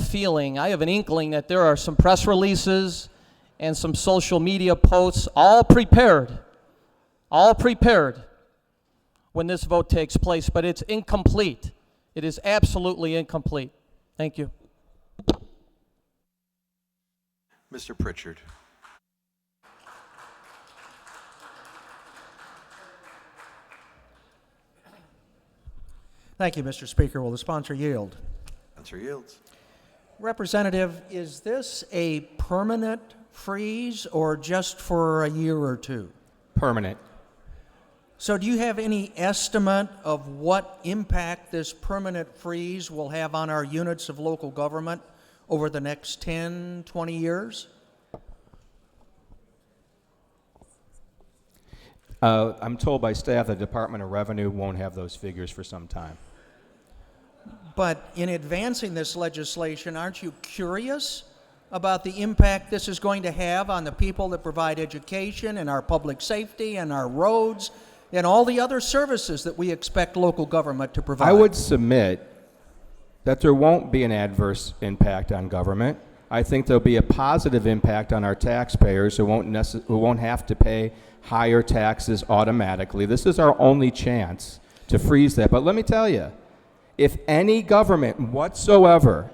feeling, I have an inkling that there are some press releases and some social media posts all prepared when this vote takes place, but it's incomplete. It is absolutely incomplete. Thank you. Mr. Pritchard. Thank you, Mr. Speaker. Will the sponsor yield? Sponsor yields. Representative, is this a permanent freeze or just for a year or two? Permanent. So do you have any estimate of what impact this permanent freeze will have on our units of local government over the next 10, 20 years? I'm told by staff the Department of Revenue won't have those figures for some time. But in advancing this legislation, aren't you curious about the impact this is going to have on the people that provide education and our public safety and our roads and all the other services that we expect local government to provide? I would submit that there won't be an adverse impact on government. I think there'll be a positive impact on our taxpayers who won't have to pay higher taxes automatically. This is our only chance to freeze that. But let me tell you, if any government whatsoever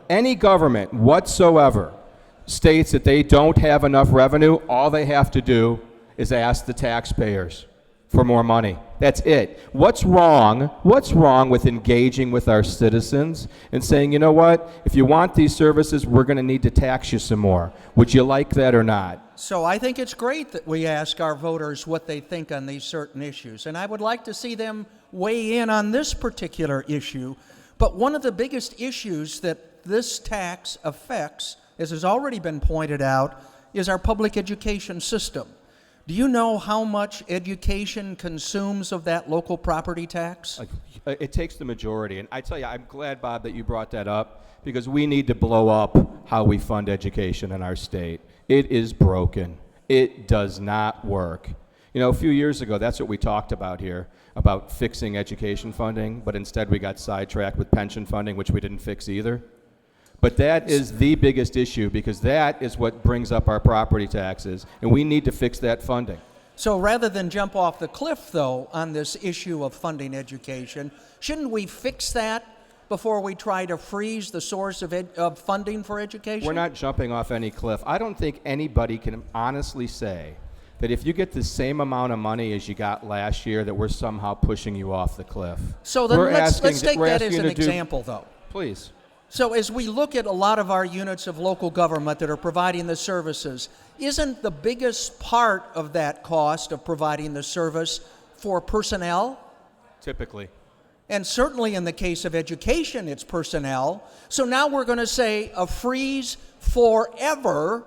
states that they don't have enough revenue, all they have to do is ask the taxpayers for more money. That's it. What's wrong with engaging with our citizens and saying, you know what, if you want these services, we're going to need to tax you some more. Would you like that or not? So I think it's great that we ask our voters what they think on these certain issues, and I would like to see them weigh in on this particular issue. But one of the biggest issues that this tax affects, as has already been pointed out, is our public education system. Do you know how much education consumes of that local property tax? It takes the majority. And I tell you, I'm glad, Bob, that you brought that up, because we need to blow up how we fund education in our state. It is broken. It does not work. You know, a few years ago, that's what we talked about here, about fixing education funding, but instead we got sidetracked with pension funding, which we didn't fix either. But that is the biggest issue, because that is what brings up our property taxes, and we need to fix that funding. So rather than jump off the cliff, though, on this issue of funding education, shouldn't we fix that before we try to freeze the source of funding for education? We're not jumping off any cliff. I don't think anybody can honestly say that if you get the same amount of money as you got last year, that we're somehow pushing you off the cliff. So then let's take that as an example, though. Please. So as we look at a lot of our units of local government that are providing the services, isn't the biggest part of that cost of providing the service for personnel? Typically. And certainly in the case of education, it's personnel. So now we're going to say a freeze forever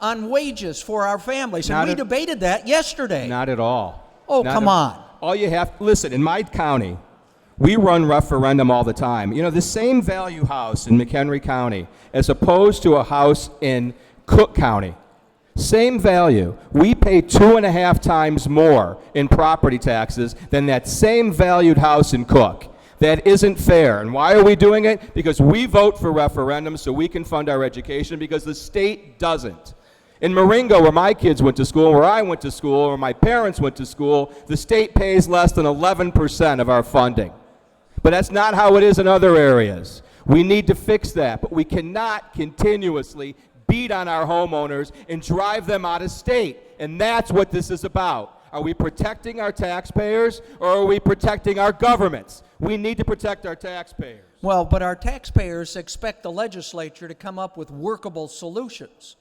on wages for our families. And we debated that yesterday. Not at all. Oh, come on. All you have, listen, in my county, we run referendum all the time. You know, the same value house in McHenry County as opposed to a house in Cook County, same value. We pay 2.5 times more in property taxes than that same valued house in Cook. That isn't fair. And why are we doing it? Because we vote for referendums so we can fund our education, because the state doesn't. In Marengo, where my kids went to school, where I went to school, where my parents went to school, the state pays less than 11% of our funding. But that's not how it is in other areas. We need to fix that, but we cannot continuously beat on our homeowners and drive them out of state. And that's what this is about. Are we protecting our taxpayers, or are we protecting our governments? We need to protect our taxpayers. Well, but our taxpayers expect the legislature to come up with workable solutions.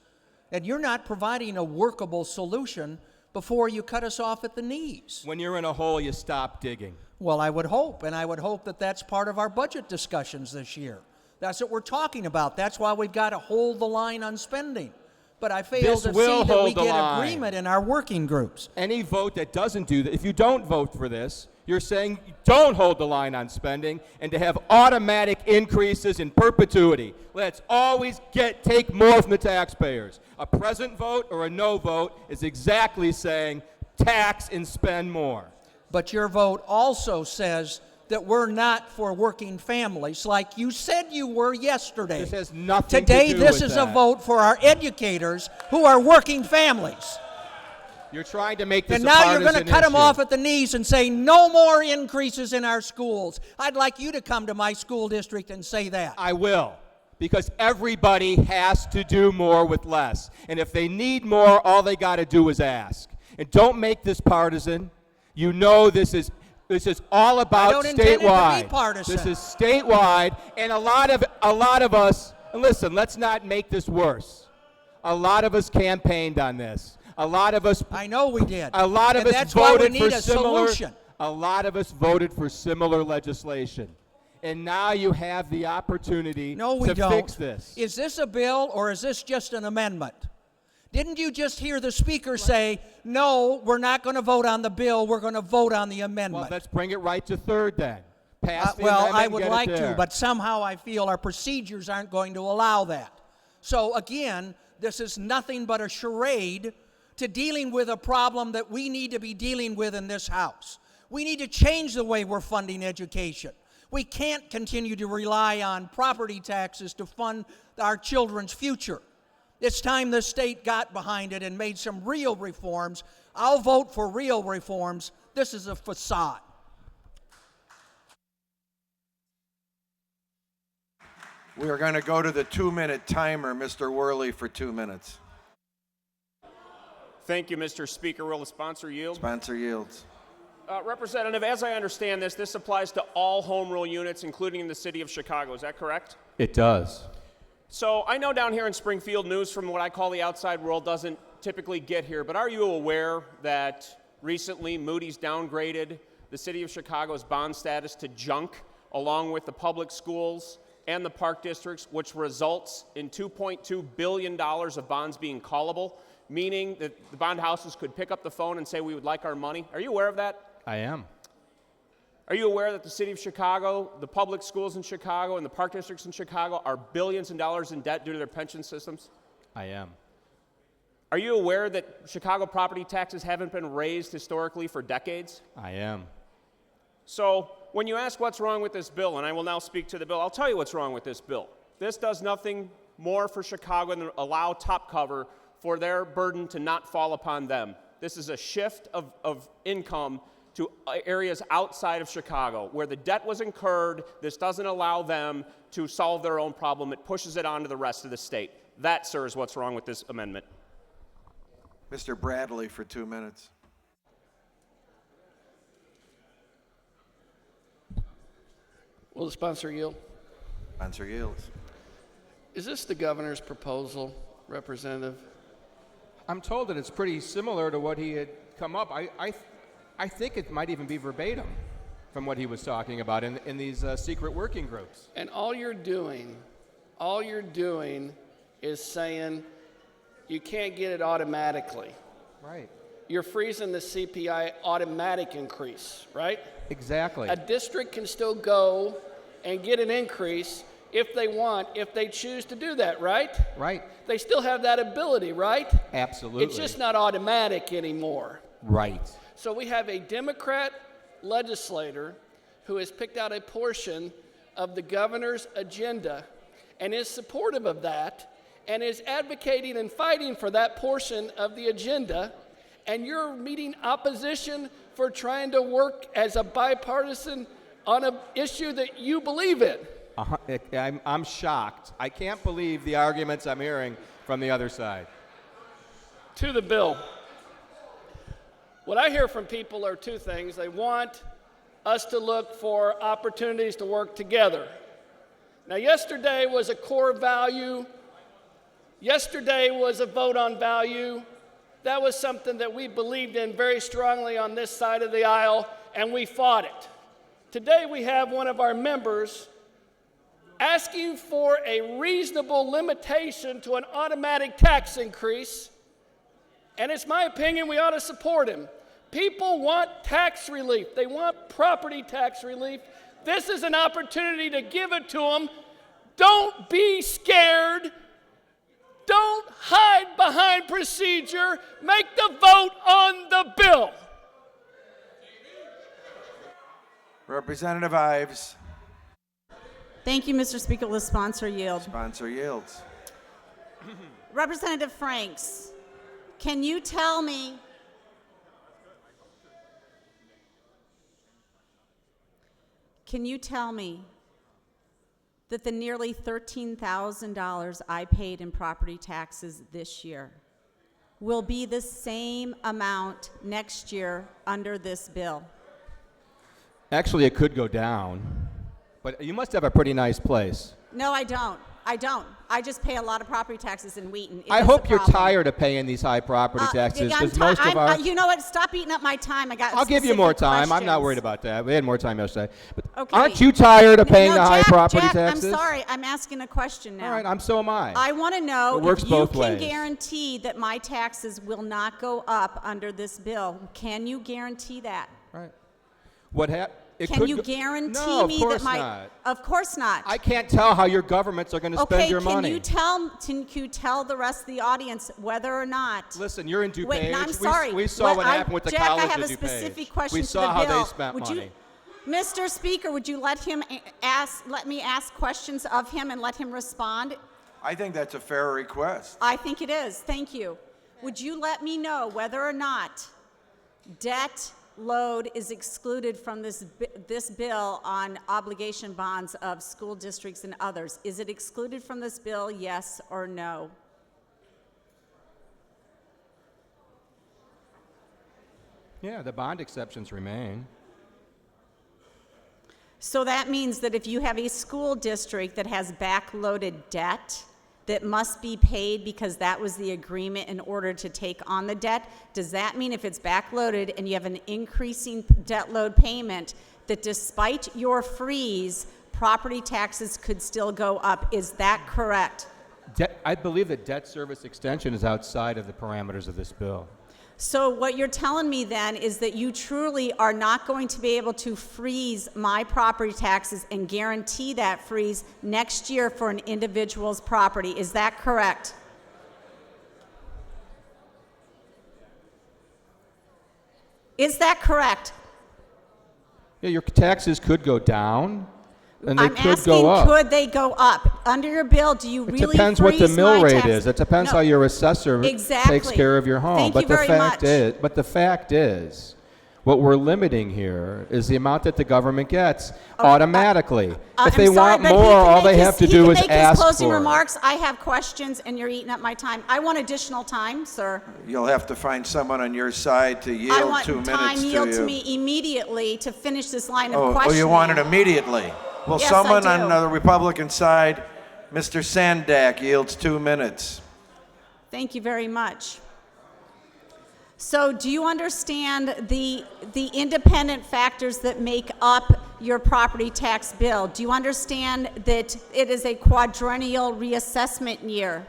And you're not providing a workable solution before you cut us off at the knees. When you're in a hole, you stop digging. Well, I would hope, and I would hope that that's part of our budget discussions this year. That's what we're talking about. That's why we've got to hold the line on spending. But I fail to see that we get agreement in our working groups. Any vote that doesn't do that, if you don't vote for this, you're saying don't hold the line on spending, and to have automatic increases in perpetuity. Let's always take more from the taxpayers. A present vote or a no vote is exactly saying tax and spend more. But your vote also says that we're not for working families like you said you were yesterday. This has nothing Today, to do this with is that. a vote for our educators who are working families. You're trying to make this And a now partisan you're going to cut them issue. off at the knees and say no more increases in our schools. I'd like you to come to my school district and say that. I will, because everybody has to do more with less. And if they need more, all they got to do is ask. And don't make this partisan. You know this is all about don't intend it to be statewide. partisan. This is statewide, and a lot of us. And listen, let's not make this worse. A lot of us campaigned on this. A lot of us. I know we did. A lot of and us that's why we voted need for a similar. solution. A lot of us voted for similar legislation, and now you have the opportunity No, we to don't. fix this. Is this a bill or is this just an amendment? Didn't you just hear the speaker say, no, we're not going to vote on the bill, we're going to vote on the amendment? Well, let's bring it right to third then. Pass the Well, amendment I and would get it like there. to, but somehow I feel our procedures aren't going to allow that. So again, this is nothing but a charade to dealing with a problem that we need to be dealing with in this House. We need to change the way we're funding education. We can't continue to rely on property taxes to fund our children's future. It's time the state got behind it and made some real reforms. I'll vote for real reforms. This is a facade. We are going to go to the 2-minute timer. Mr. Worley for 2 minutes. Thank you, Mr. Speaker. Will the sponsor yield? Sponsor yields. Representative, as I understand this applies to all home rule units, including in the city of Chicago. Is that correct? It does. So I know down here in Springfield, news from what I call the outside world doesn't typically get here, but are you aware that recently Moody's downgraded the city of Chicago's bond status to junk, along with the public schools and the park districts, which results in $2.2 billion of bonds being callable, meaning that the bond houses could pick up the phone and say, we would like our money? Are you aware of that? I am. Are you aware that the city of Chicago, the public schools in Chicago, and the park districts in Chicago are billions of dollars in debt due to their pension systems? I am. Are you aware that Chicago property taxes haven't been raised historically for decades? I am. So when you ask what's wrong with this bill, and I will now speak to the bill, I'll tell you what's wrong with this bill. This does nothing more for Chicago than allow top cover for their burden to not fall upon them. This is a shift of income to areas outside of Chicago. Where the debt was incurred, this doesn't allow them to solve their own problem. It pushes it on to the rest of the state. That, sir, is what's wrong with this amendment. Mr. Bradley for 2 minutes. Will the sponsor yield? Sponsor yields. Is this the governor's proposal, Representative? I'm told that it's pretty similar to what he had come up. I think it might even be verbatim from what he was talking about in these secret working groups. And all you're doing is saying you can't get it automatically. Right. You're freezing the CPI automatic increase, right? Exactly. A district can still go and get an increase if they want, if they choose to do that, right? Right. They still have that ability, right? Absolutely. It's just not automatic anymore. right. So we have a Democrat legislator who has picked out a portion of the governor's agenda and is supportive of that and is advocating and fighting for that portion of the agenda, and you're meeting opposition for trying to work as a bipartisan on an issue that you believe in. I'm shocked. I can't believe the arguments I'm hearing from the other side. To the bill. What I hear from people are two things. They want us to look for opportunities to work together. Now, yesterday was a core value. Yesterday was a vote on value. That was something that we believed in very strongly on this side of the aisle, and we fought it. Today we have one of our members asking for a reasonable limitation to an automatic tax increase, and it's my opinion we ought to support him. People want tax relief. They want property tax relief. This is an opportunity to give it to them. Don't be scared. Don't hide behind procedure. Make the vote on the bill. Representative Ives. Thank you, Mr. Speaker. Will the sponsor yield? Sponsor yields. Representative Franks, can you tell me that the nearly $13,000 I paid in property taxes this year will be the same amount next year under this bill? Actually, it could go down, but you must have a pretty nice place. No, I don't. I just pay a lot of property taxes in Wheaton. I hope you're tired of paying these high property taxes, because most of our... You know what? Stop eating up my time. I'll give you more specific time. I'm not questions. worried about that. We had more time yesterday. But Okay. aren't you tired of paying No, the high Jack, property Jack, taxes? I'm sorry. I'm asking a question now. All right, so am I. I want to know It works if you both can ways. guarantee that my taxes will not go up under this bill. Can you guarantee that? Right. What happened? Can you guarantee no, me of course that my... not. Of course not. I can't tell how your governments are going to spend your money. Can you tell the rest of the audience whether or not... Listen, you're in DuPage. Wait, no, I'm sorry. We saw what happened with the Jack, college I have of a DuPage. specific question We to saw the how bill. they spent money. Mr. Speaker, would you let me ask questions of him and let him respond? I think that's a fair request. I think it is. Thank you. Would you let me know whether or not debt load is excluded from this bill on obligation bonds of school districts and others? Is it excluded from this bill, yes or no? Yeah, the bond exceptions remain. So that means that if you have a school district that has backloaded debt that must be paid because that was the agreement in order to take on the debt, does that mean if it's backloaded and you have an increasing debt load payment, that despite your freeze, property taxes could still go up? Is that correct? I believe that debt service extension is outside of the parameters of this bill. So what you're telling me then is that you truly are not going to be able to freeze my property taxes and guarantee that freeze next year for an individual's property. Is that correct? Is that correct? Yeah, your taxes could go down, and they I'm could asking, go up. could they go up? Under your bill, do you It really depends what the freeze mill my rate taxes? is. It depends No. how your assessor Exactly. takes care of your home. Thank but you the very fact much. the fact is, what we're limiting here is the amount that the government gets automatically. If they I'm sorry, want but he more, can all make they his- have to he do can is make ask his closing for it. remarks. I have questions, and you're eating up my time. I want additional time, sir. You'll have to find someone on your side to I yield want 2 minutes time to yield you. to me immediately to finish this line of Oh, questioning. you want it immediately? Well, Yes, I someone do. on the Republican side, Mr. Sandak, yields 2 minutes. Thank you very much. So do you understand the independent factors that make up your property tax bill? Do you understand that it is a quadrennial reassessment year?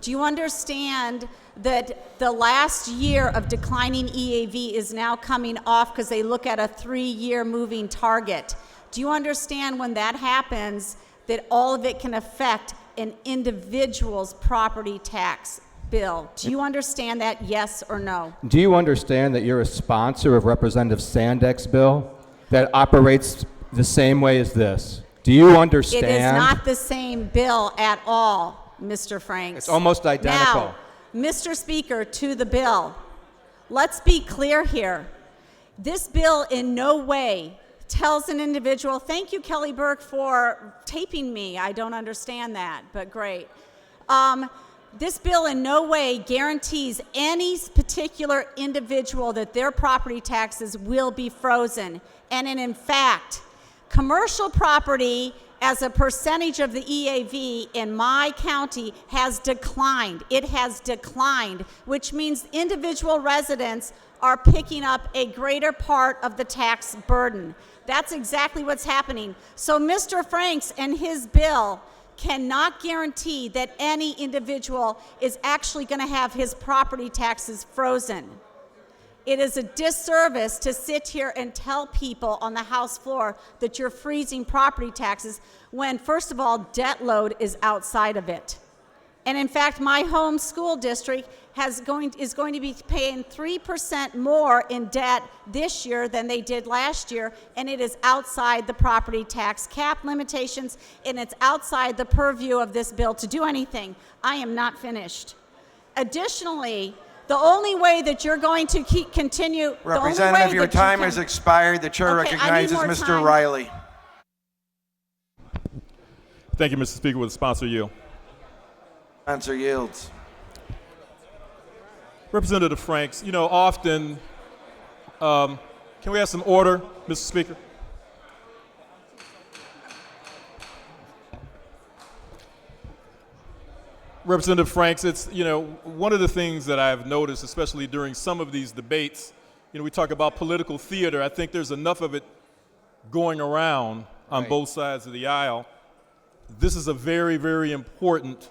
Do you understand that the last year of declining EAV is now coming off because they look at a 3-year moving target? Do you understand when that happens that all of it can affect an individual's property tax bill? Do you understand that, yes or no? Do you understand that you're a sponsor of Representative Sandek's bill that operates the same way as this? Do you understand? It is not the same bill at all, Mr. Franks. It's almost identical. Now, Mr. Speaker, to the bill. Let's be clear here. This bill in no way tells an individual, thank you, Kelly Burke, for taping me. I don't understand that, but great. This bill in no way guarantees any particular individual that their property taxes will be frozen. And in fact, commercial property as a percentage of the EAV in my county has declined. It has declined, which means individual residents are picking up a greater part of the tax burden. That's exactly what's happening. So Mr. Franks and his bill cannot guarantee that any individual is actually going to have his property taxes frozen. It is a disservice to sit here and tell people on the House floor that you're freezing property taxes when, first of all, debt load is outside of it. And in fact, my home school district is going to be paying 3% more in debt this year than they did last year, and it is outside the property tax cap limitations, and it's outside the purview of this bill to do anything. I am not finished. Additionally, the only way that you're going to continue... Representative, your time has expired. The chair Okay, I need recognizes more Mr. time. Riley. Thank you, Mr. Speaker. With the sponsor yield. Sponsor yields. Representative Franks, you know, often, can we have some order, Mr. Speaker? Representative Franks, it's, you know, one of the things that I've noticed, especially during some of these debates, you know, we talk about political theater. I think there's enough of it going around on both sides of the aisle. This is a very, very important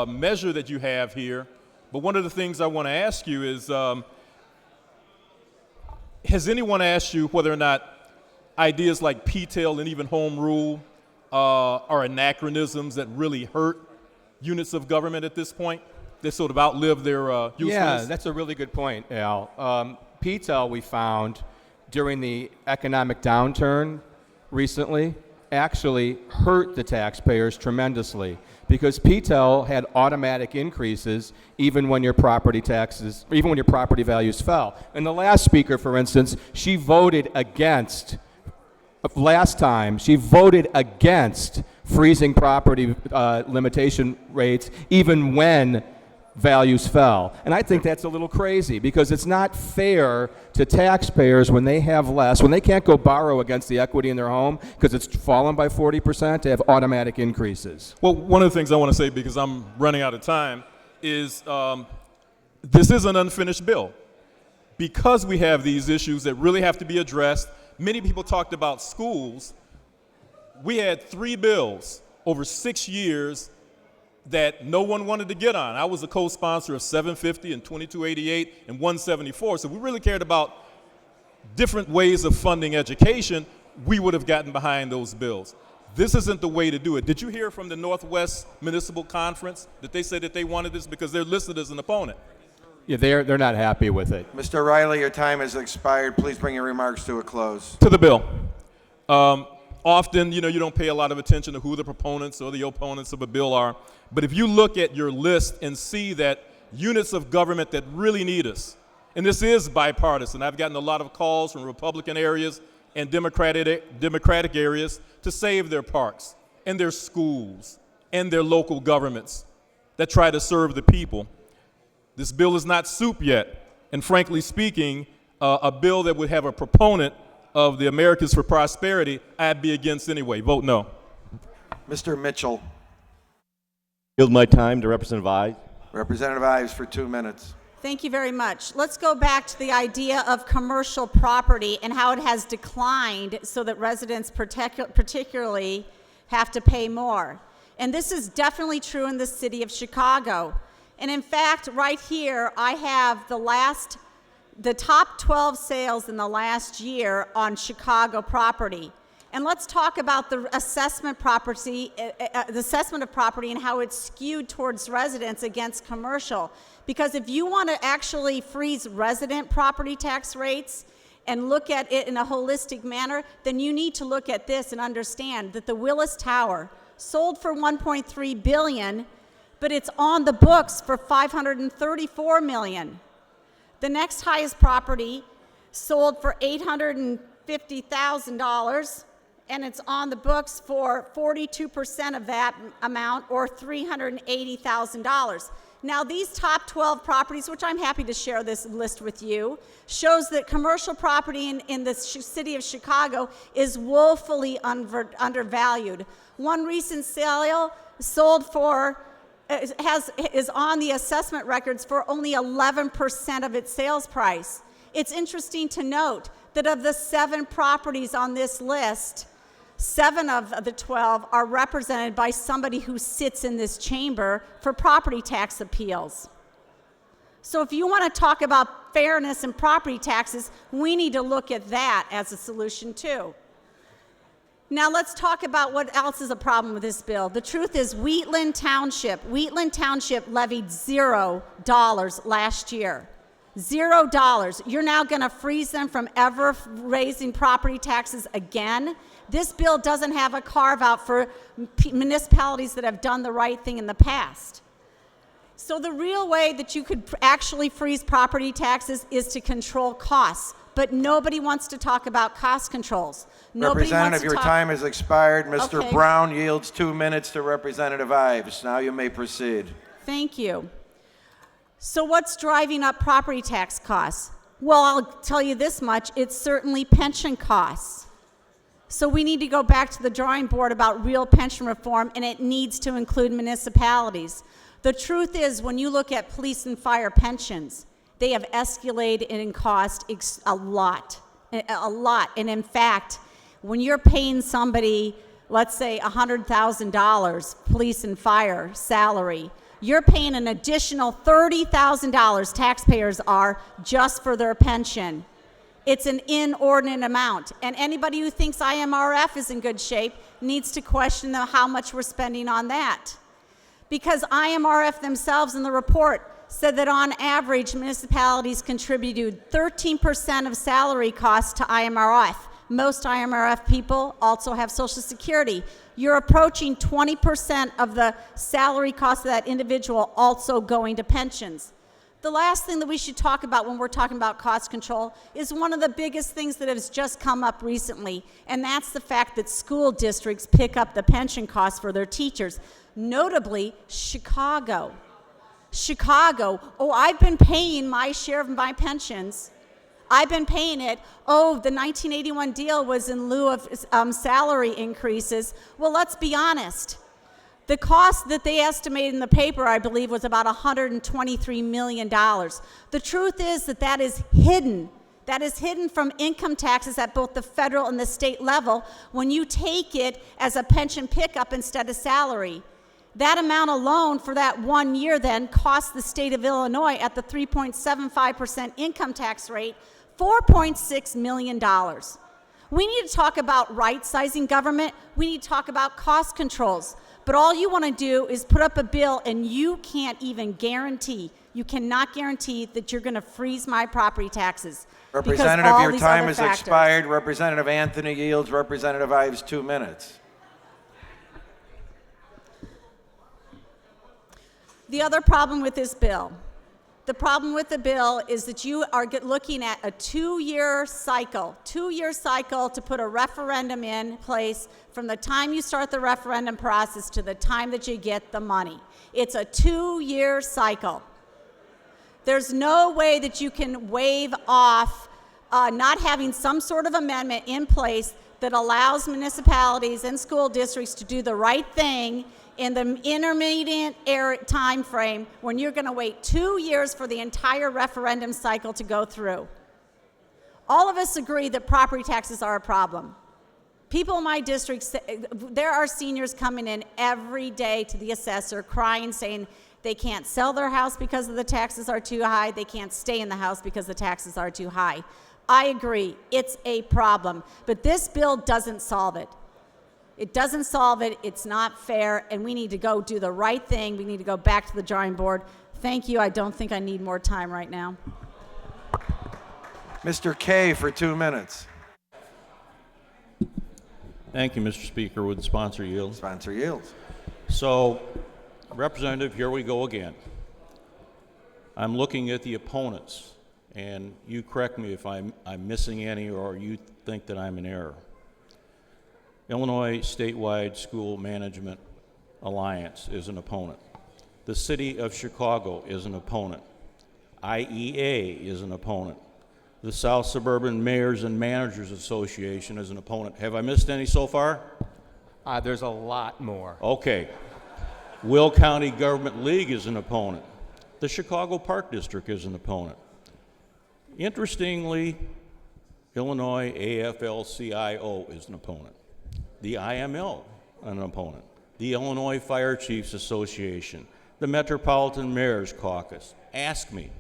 measure that you have here. But one of the things I want to ask you is, has anyone asked you whether or not ideas like P-tail and even home rule are anachronisms that really hurt units of government at this point? They sort of outlive their usefulness? Yeah, that's a really good point, Al. P-tail, we found during the economic downturn recently, actually hurt the taxpayers tremendously because P-tail had automatic increases even when your property taxes, even when your property values fell. And the last speaker, for instance, she voted against, last time, she voted against freezing property limitation rates even when values fell. And I think that's a little crazy because it's not fair to taxpayers when they have less, when they can't go borrow against the equity in their home because it's fallen by 40%, to have automatic increases. Well, one of the things I want to say, because I'm running out of time, is this is an unfinished bill. Because we have these issues that really have to be addressed, many people talked about schools. We had 3 bills over 6 years that no one wanted to get on. I was a co-sponsor of 750 and 2288 and 174. So we really cared about different ways of funding education. We would have gotten behind those bills. This isn't the way to do it. Did you hear from the Northwest Municipal Conference that they said that they wanted this because they're listed as an opponent? Yeah, they're not happy with it. Mr. Riley, your time has expired. Please bring your remarks to a close. To the bill. Often, you know, you don't pay a lot of attention to who the proponents or the opponents of a bill are. But if you look at your list and see that units of government that really need us, and this is bipartisan. I've gotten a lot of calls from Republican areas and Democratic areas to save their parks and their schools and their local governments that try to serve the people. This bill is not soup yet. And frankly speaking, a bill that would have a proponent of the Americans for Prosperity, I'd be against anyway. Vote no. Mr. Mitchell. Yield my time to Representative Ives. Representative Ives for 2 minutes. Thank you very much. Let's go back to the idea of commercial property and how it has declined so that residents particularly have to pay more. And this is definitely true in the city of Chicago. And in fact, right here, I have the top 12 sales in the last year on Chicago property. And let's talk about the assessment of property and how it's skewed towards residents against commercial. Because if you want to actually freeze resident property tax rates and look at it in a holistic manner, then you need to look at this and understand that the Willis Tower sold for $1.3 billion, but it's on the books for $534 million. The next highest property sold for $850,000, and it's on the books for 42% of that amount, or $380,000. Now, these top 12 properties, which I'm happy to share this list with you, shows that commercial property in the city of Chicago is woefully undervalued. One recent sale sold for is on the assessment records for only 11% of its sales price. It's interesting to note that of the 7 properties on this list, 7 of the 12 are represented by somebody who sits in this chamber for property tax appeals. So if you want to talk about fairness in property taxes, we need to look at that as a solution too. Now let's talk about what else is a problem with this bill. The truth is Wheatland Township levied $0 last year. $0. You're now going to freeze them from ever raising property taxes again. This bill doesn't have a carve out for municipalities that have done the right thing in the past. So the real way that you could actually freeze property taxes is to control costs. But nobody wants to talk about cost controls. Nobody Representative, your time has expired. Mr. Okay. Brown yields 2 minutes to Representative Ives. Now you may proceed. Thank you. So what's driving up property tax costs? Well, I'll tell you this much, it's certainly pension costs. So we need to go back to the drawing board about real pension reform, and it needs to include municipalities. The truth is, when you look at police and fire pensions, they have escalated in cost a lot. And in fact, when you're paying somebody, let's say $100,000 police and fire salary, you're paying an additional $30,000, taxpayers are, just for their pension. It's an inordinate amount. And anybody who thinks IMRF is in good shape needs to question how much we're spending on that. Because IMRF themselves in the report said that on average, municipalities contributed 13% of salary costs to IMRF. Most IMRF people also have Social Security. You're approaching 20% of the salary cost of that individual also going to pensions. The last thing that we should talk about when we're talking about cost control is one of the biggest things that has just come up recently, and that's the fact that school districts pick up the pension costs for their teachers, notably Chicago. Oh, I've been paying my share of my pensions. I've been paying it. Oh, the 1981 deal was in lieu of salary increases. Well, let's be honest. The cost that they estimated in the paper, I believe, was about $123 million. The truth is that is hidden. That is hidden from income taxes at both the federal and the state level when you take it as a pension pickup instead of salary. That amount alone for that 1 year then cost the state of Illinois at the 3.75% income tax rate $4.6 million. We need to talk about right-sizing government. We need to talk about cost controls. But all you want to do is put up a bill and you can't even guarantee, you cannot guarantee that you're going to freeze my property taxes. Representative, your time has expired. Representative Anthony yields Representative Ives 2 minutes. The other problem with this bill, the problem with the bill is that you are looking at a 2-year cycle to put a referendum in place from the time you start the referendum process to the time that you get the money. It's a 2-year cycle. There's no way that you can waive off not having some sort of amendment in place that allows municipalities and school districts to do the right thing in the intermediate time frame when you're going to wait 2 years for the entire referendum cycle to go through. All of us agree that property taxes are a problem. People in my district say, there are seniors coming in every day to the assessor crying, saying they can't sell their house because the taxes are too high, they can't stay in the house because the taxes are too high. I agree, it's a problem, but this bill doesn't solve it. It doesn't solve it, it's not fair, and we need to go do the right thing. We need to go back to the drawing board. Thank you, I don't think I need more time right now. Mr. Kay for 2 minutes. Thank you, Mr. Speaker. Would the sponsor yield? Sponsor yields. So, Representative, here we go again. I'm looking at the opponents, and you correct me if I'm missing any or you think that I'm in error. Illinois Statewide School Management Alliance is an opponent. The City of Chicago is an opponent. IEA is an opponent. The South Suburban Mayors and Managers Association is an opponent. Have I missed any so far? There's a lot more. Okay. Will County Government League is an opponent. The Chicago Park District is an opponent. Interestingly, Illinois AFL-CIO is an opponent. The IML, an opponent. The Illinois Fire Chiefs Association. The Metropolitan Mayors Caucus. Ask me.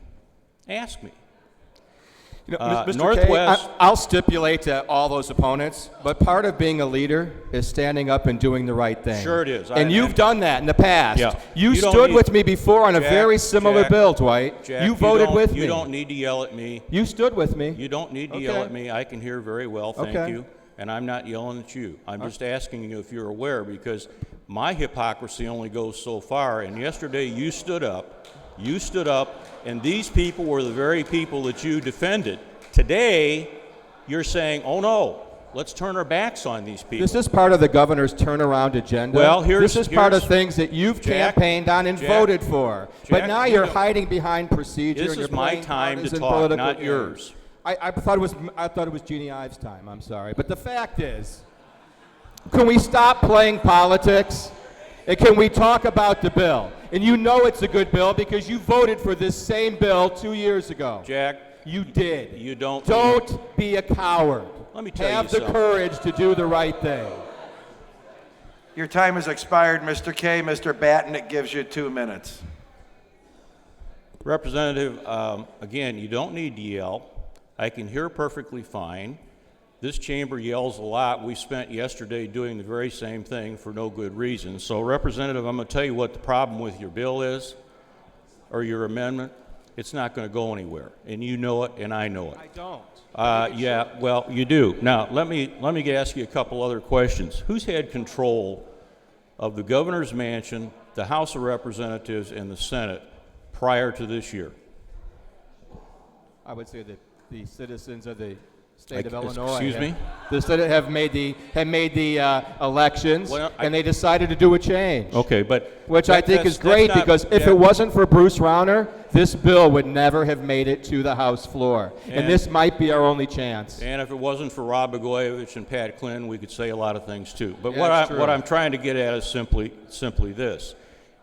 Mr. Kay, Northwest. I'll stipulate to all those opponents, but part of being a leader is standing up and doing the right thing. Sure it is. And you've done that in the past. Yeah. You You don't stood need- with me before on a Jack, very similar Jack, bill, Dwight. Jack, you voted don't- with me. You don't need to yell at me. You stood with me. You don't need to yell Okay. at me. I can hear very well, thank Okay. you. And I'm not yelling at you. I'm just asking you if you're aware, because my hypocrisy only goes so far. And yesterday you stood up, and these people were the very people that you defended. Today, you're saying, oh no, let's turn our backs on these people. This is part of the governor's turnaround agenda. Well, this is part of here's- things that you've Jack, campaigned on and Jack, voted for. But Jack, now you you're know- hiding behind procedure. This and you're is my playing time to partisan talk, political not games. yours. I thought it was Jeannie Ives' time. I'm sorry, but the fact is, can we stop playing politics? And can we talk about the bill? And you know it's a good bill because you voted for this same bill 2 years ago. Jack, You did. you don't. Don't be a coward. Let me tell Have you the something. courage to do the right thing. Your time has expired, Mr. Kay. Mr. Batten, it gives you 2 minutes. Representative, again, you don't need to yell. I can hear perfectly fine. This chamber yells a lot. We spent yesterday doing the very same thing for no good reason. So, Representative, I'm going to tell you what the problem with your bill is, or your amendment. It's not going to go anywhere, and you know it, and I know it. I don't. Yeah, well, you do. Now, let me ask you a couple other questions. Who's had control of the governor's mansion, the House of Representatives, and the Senate prior to this year? I would say that the citizens of the state of Illinois excuse me? have made the elections, Well, and they decided to do a change. Okay, but Which I think is great that's not- because if Jack, it wasn't for Bruce Rauner, this bill would never have made it to the House floor. And this might be our only chance. and if it wasn't for Rod Blagojevich and Pat Quinn, we could say a lot of things too. But Yeah, what that's true. I'm trying to get at is simply this.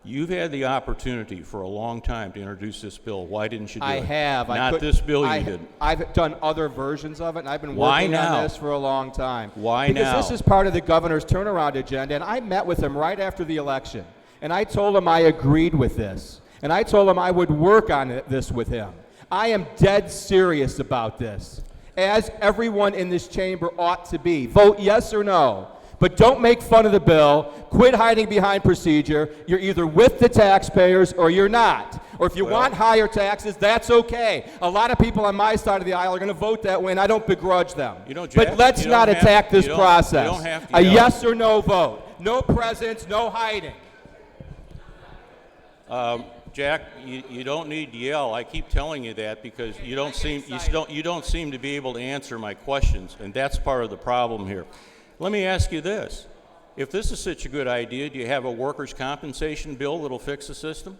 You've had the opportunity for a long time to introduce this bill. Why didn't you do I it? have. Not this bill, you didn't. I've done other versions of it, and I've been Why working now? on this for a long time. Why because now? this is part of the governor's turnaround agenda, and I met with him right after the election. And I told him I agreed with this. And I told him I would work on this with him. I am dead serious about this, as everyone in this chamber ought to be. Vote yes or no. But don't make fun of the bill. Quit hiding behind procedure. You're either with the taxpayers or you're not. Or if you want higher taxes, that's okay. A lot of people on my side of the aisle are going to vote that way, and I don't begrudge them. You know, Jack, but let's you not don't have- attack this you don't- process. you don't have to A yell. yes or no vote. No presents, no hiding. Jack, you don't need to yell. I keep telling you that because you don't seem to be able to answer my questions, and that's part of the problem here. Let me ask you this. If this is such a good idea, do you have a workers' compensation bill that'll fix the system?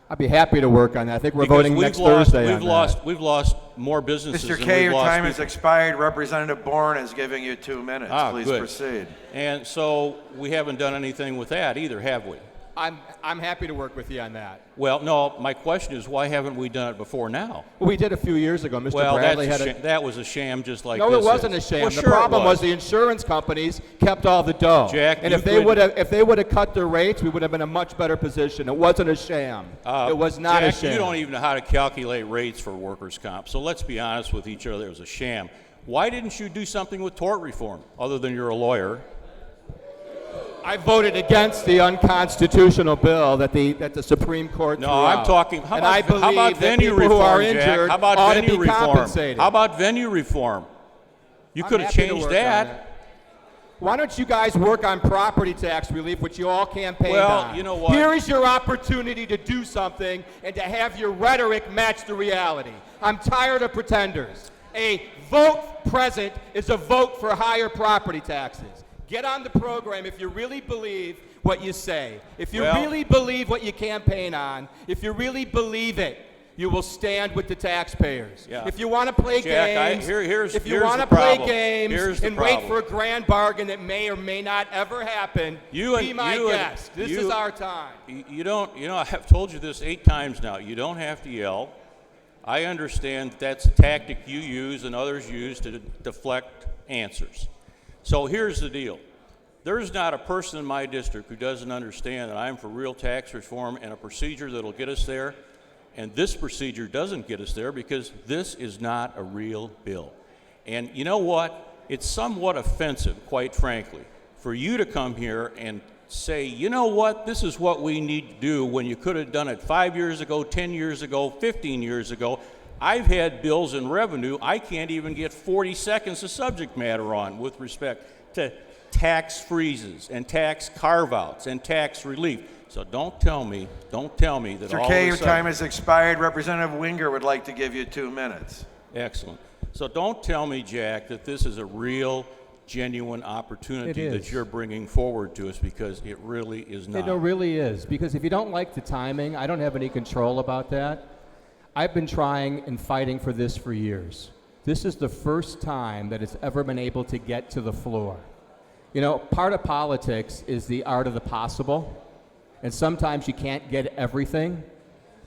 I'd be happy to work on that. I think we're Because voting next Thursday on that. We've lost more businesses Mr. than Kay, we've your lost time has people. expired. Representative Bourne is giving you 2 minutes. Please good. proceed. And so we haven't done anything with that either, have we? I'm happy to work with you on that. Well, no, my question is why haven't we done it before now? Well, we did a few years ago. Mr. Well, Bradley that's had that was a sham just like No, this it wasn't is. a sham. Well, The sure it problem was the insurance companies kept all the dough. Jack, and you if they would have cut their rates, we would have been in a much better position. It wasn't a sham. It was not Jack, a sham. you don't even know how to calculate rates for workers' comp. So let's be honest with each other. It was a sham. Why didn't you do something with tort reform, other than you're a lawyer? I voted against the unconstitutional bill that the Supreme Court threw No, I'm out. talking. How And I about, how believe about that venue people reform, who are Jack? injured How about ought to venue be reform? compensated. How about venue reform? You I'm could have happy to changed work on that. Why don't you guys work on property tax relief, which you all campaigned Well, on? you know what? Here is your opportunity to do something and to have your rhetoric match the reality. I'm tired of pretenders. A vote present is a vote for higher property taxes. Get on the program if you really believe what you say. If you really believe what you campaign on, if you really believe it, you will stand with the taxpayers. Yeah. If you want to play Jack, games, here's if you the want to play problem. games Here's the and wait problem. for a grand bargain that may or may not ever happen, be my guest. This is our time. You don't, I have told you this 8 times now. You don't have to yell. I understand that's a tactic you use and others use to deflect answers. So here's the deal. There's not a person in my district who doesn't understand that I'm for real tax reform and a procedure that'll get us there. And this procedure doesn't get us there because this is not a real bill. And you know what? It's somewhat offensive, quite frankly, for you to come here and say, you know what, this is what we need to do when you could have done it 5 years ago, 10 years ago, 15 years ago. I've had bills in revenue I can't even get 40 seconds of subject matter on with respect to tax freezes and tax carve-outs and tax relief. So don't tell me that Mr. all Kay, of your a time sudden... has expired. Representative Winger would like to give you 2 minutes. Excellent. So don't tell me, Jack, that this is a real, genuine opportunity that you're bringing forward to us, because it really is not. It really is, because if you don't like the timing, I don't have any control about that. I've been trying and fighting for this for years. This is the first time that it's ever been able to get to the floor. You know, part of politics is the art of the possible, and sometimes you can't get everything,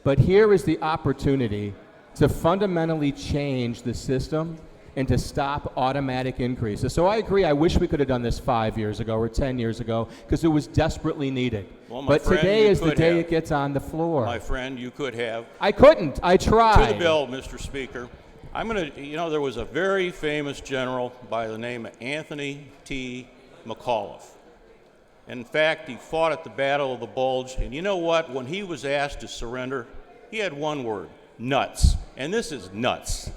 but here is the opportunity to fundamentally change the system and to stop automatic increases. So I agree, I wish we could have done this 5 years ago or 10 years ago, because it was desperately needed. Well, my but friend, today you is the could day have. it gets on the floor. My friend, you could have. I couldn't. I tried. To the bill, Mr. Speaker. I'm going to, there was a very famous general by the name of Anthony T. McAuliffe. In fact, he fought at the Battle of the Bulge, and you know what? When he was asked to surrender, he had one word: nuts. And this is nuts.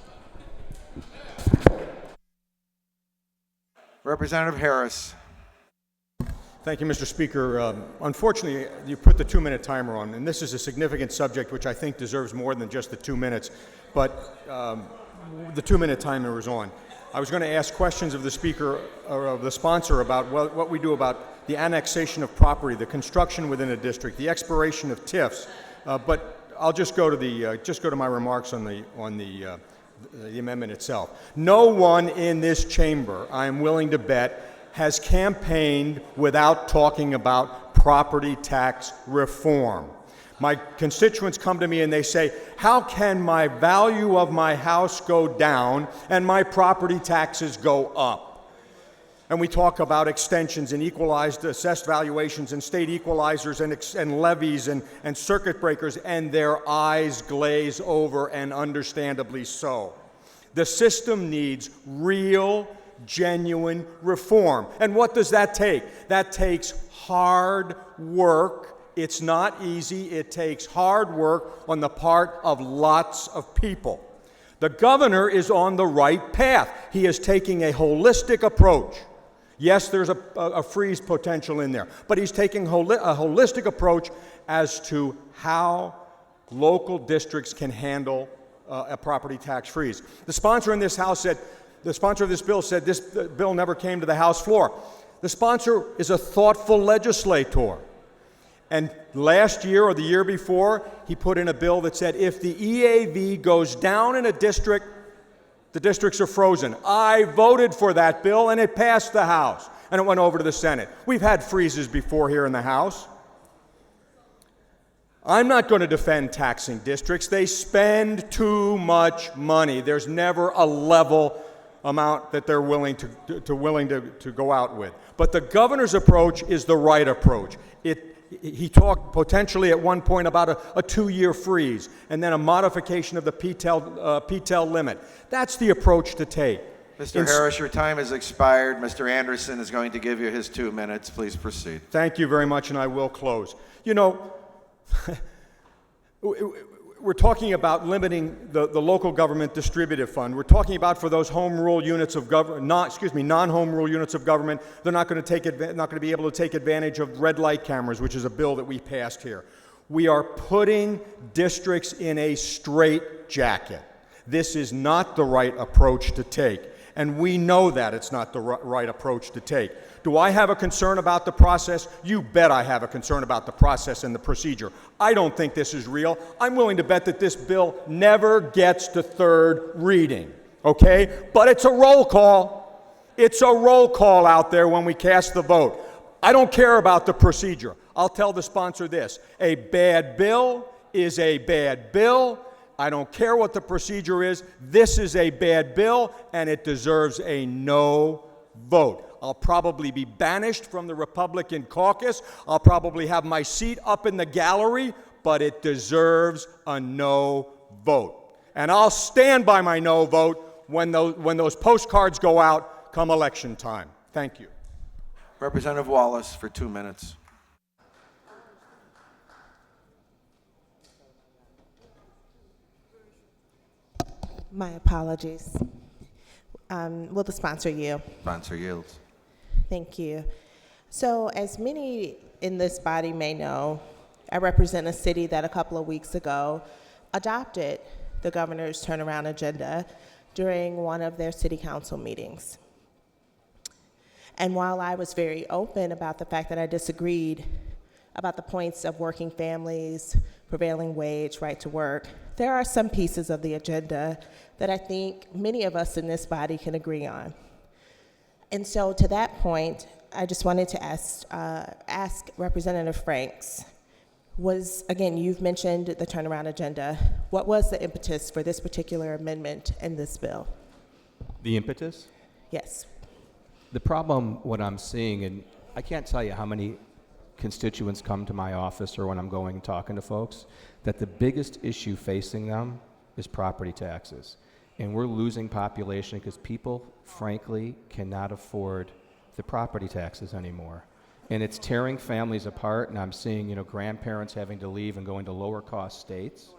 Representative Harris. Thank you, Mr. Speaker. Unfortunately, you put the 2-minute timer on, and this is a significant subject which I think deserves more than just the 2 minutes, but the 2-minute timer is on. I was going to ask questions of the Speaker, or of the sponsor, about what we do about the annexation of property, the construction within a district, the expiration of TIFs, but I'll just go to my remarks on the amendment itself. No one in this chamber, I am willing to bet, has campaigned without talking about property tax reform. My constituents come to me and they say, how can my value of my house go down and my property taxes go up? And we talk about extensions and equalized assessed valuations and state equalizers and levies and circuit breakers, and their eyes glaze over, and understandably so. The system needs real, genuine reform. And what does that take? That takes hard work. It's not easy. It takes hard work on the part of lots of people. The governor is on the right path. He is taking a holistic approach. Yes, there's a freeze potential in there, but he's taking a holistic approach as to how local districts can handle a property tax freeze. The sponsor in this House said, the sponsor of this bill said this bill never came to the House floor. The sponsor is a thoughtful legislator. And last year or the year before, he put in a bill that said if the EAV goes down in a district, the districts are frozen. I voted for that bill, and it passed the House, and it went over to the Senate. We've had freezes before here in the House. I'm not going to defend taxing districts. They spend too much money. There's never a level amount that they're willing to go out with. But the governor's approach is the right approach. He talked potentially at one point about a 2-year freeze and then a modification of the PTEL limit. That's the approach to take. Mr. Harris, your time has expired. Mr. Anderson is going to give you his 2 minutes. Please proceed. Thank you very much, and I will close. You know, we're talking about limiting the local government distributive fund. We're talking about for those home rule units of government, non-home rule units of government, they're not going to be able to take advantage of red light cameras, which is a bill that we passed here. We are putting districts in a straitjacket. This is not the right approach to take, and we know that it's not the right approach to take. Do I have a concern about the process? You bet I have a concern about the process and the procedure. I don't think this is real. I'm willing to bet that this bill never gets to third reading, okay? But it's a roll call. It's a roll call out there when we cast the vote. I don't care about the procedure. I'll tell the sponsor this: a bad bill is a bad bill. I don't care what the procedure is. This is a bad bill, and it deserves a no vote. I'll probably be banished from the Republican caucus. I'll probably have my seat up in the gallery, but it deserves a no vote. And I'll stand by my no vote when those postcards go out come election time. Thank you. Representative Wallace for 2 minutes. My apologies. Will the sponsor yield? Sponsor yields. Thank you. So, as many in this body may know, I represent a city that a couple of weeks ago adopted the governor's turnaround agenda during one of their city council meetings. And while I was very open about the fact that I disagreed about the points of working families, prevailing wage, right to work, there are some pieces of the agenda that I think many of us in this body can agree on. And so to that point, I just wanted to ask Representative Franks, again, you've mentioned the turnaround agenda. What was the impetus for this particular amendment in this bill? The impetus? Yes. The problem, what I'm seeing, and I can't tell you how many constituents come to my office or when I'm going and talking to folks, that the biggest issue facing them is property taxes. And we're losing population because people, frankly, cannot afford the property taxes anymore. And it's tearing families apart, and I'm seeing, grandparents having to leave and going to lower cost states.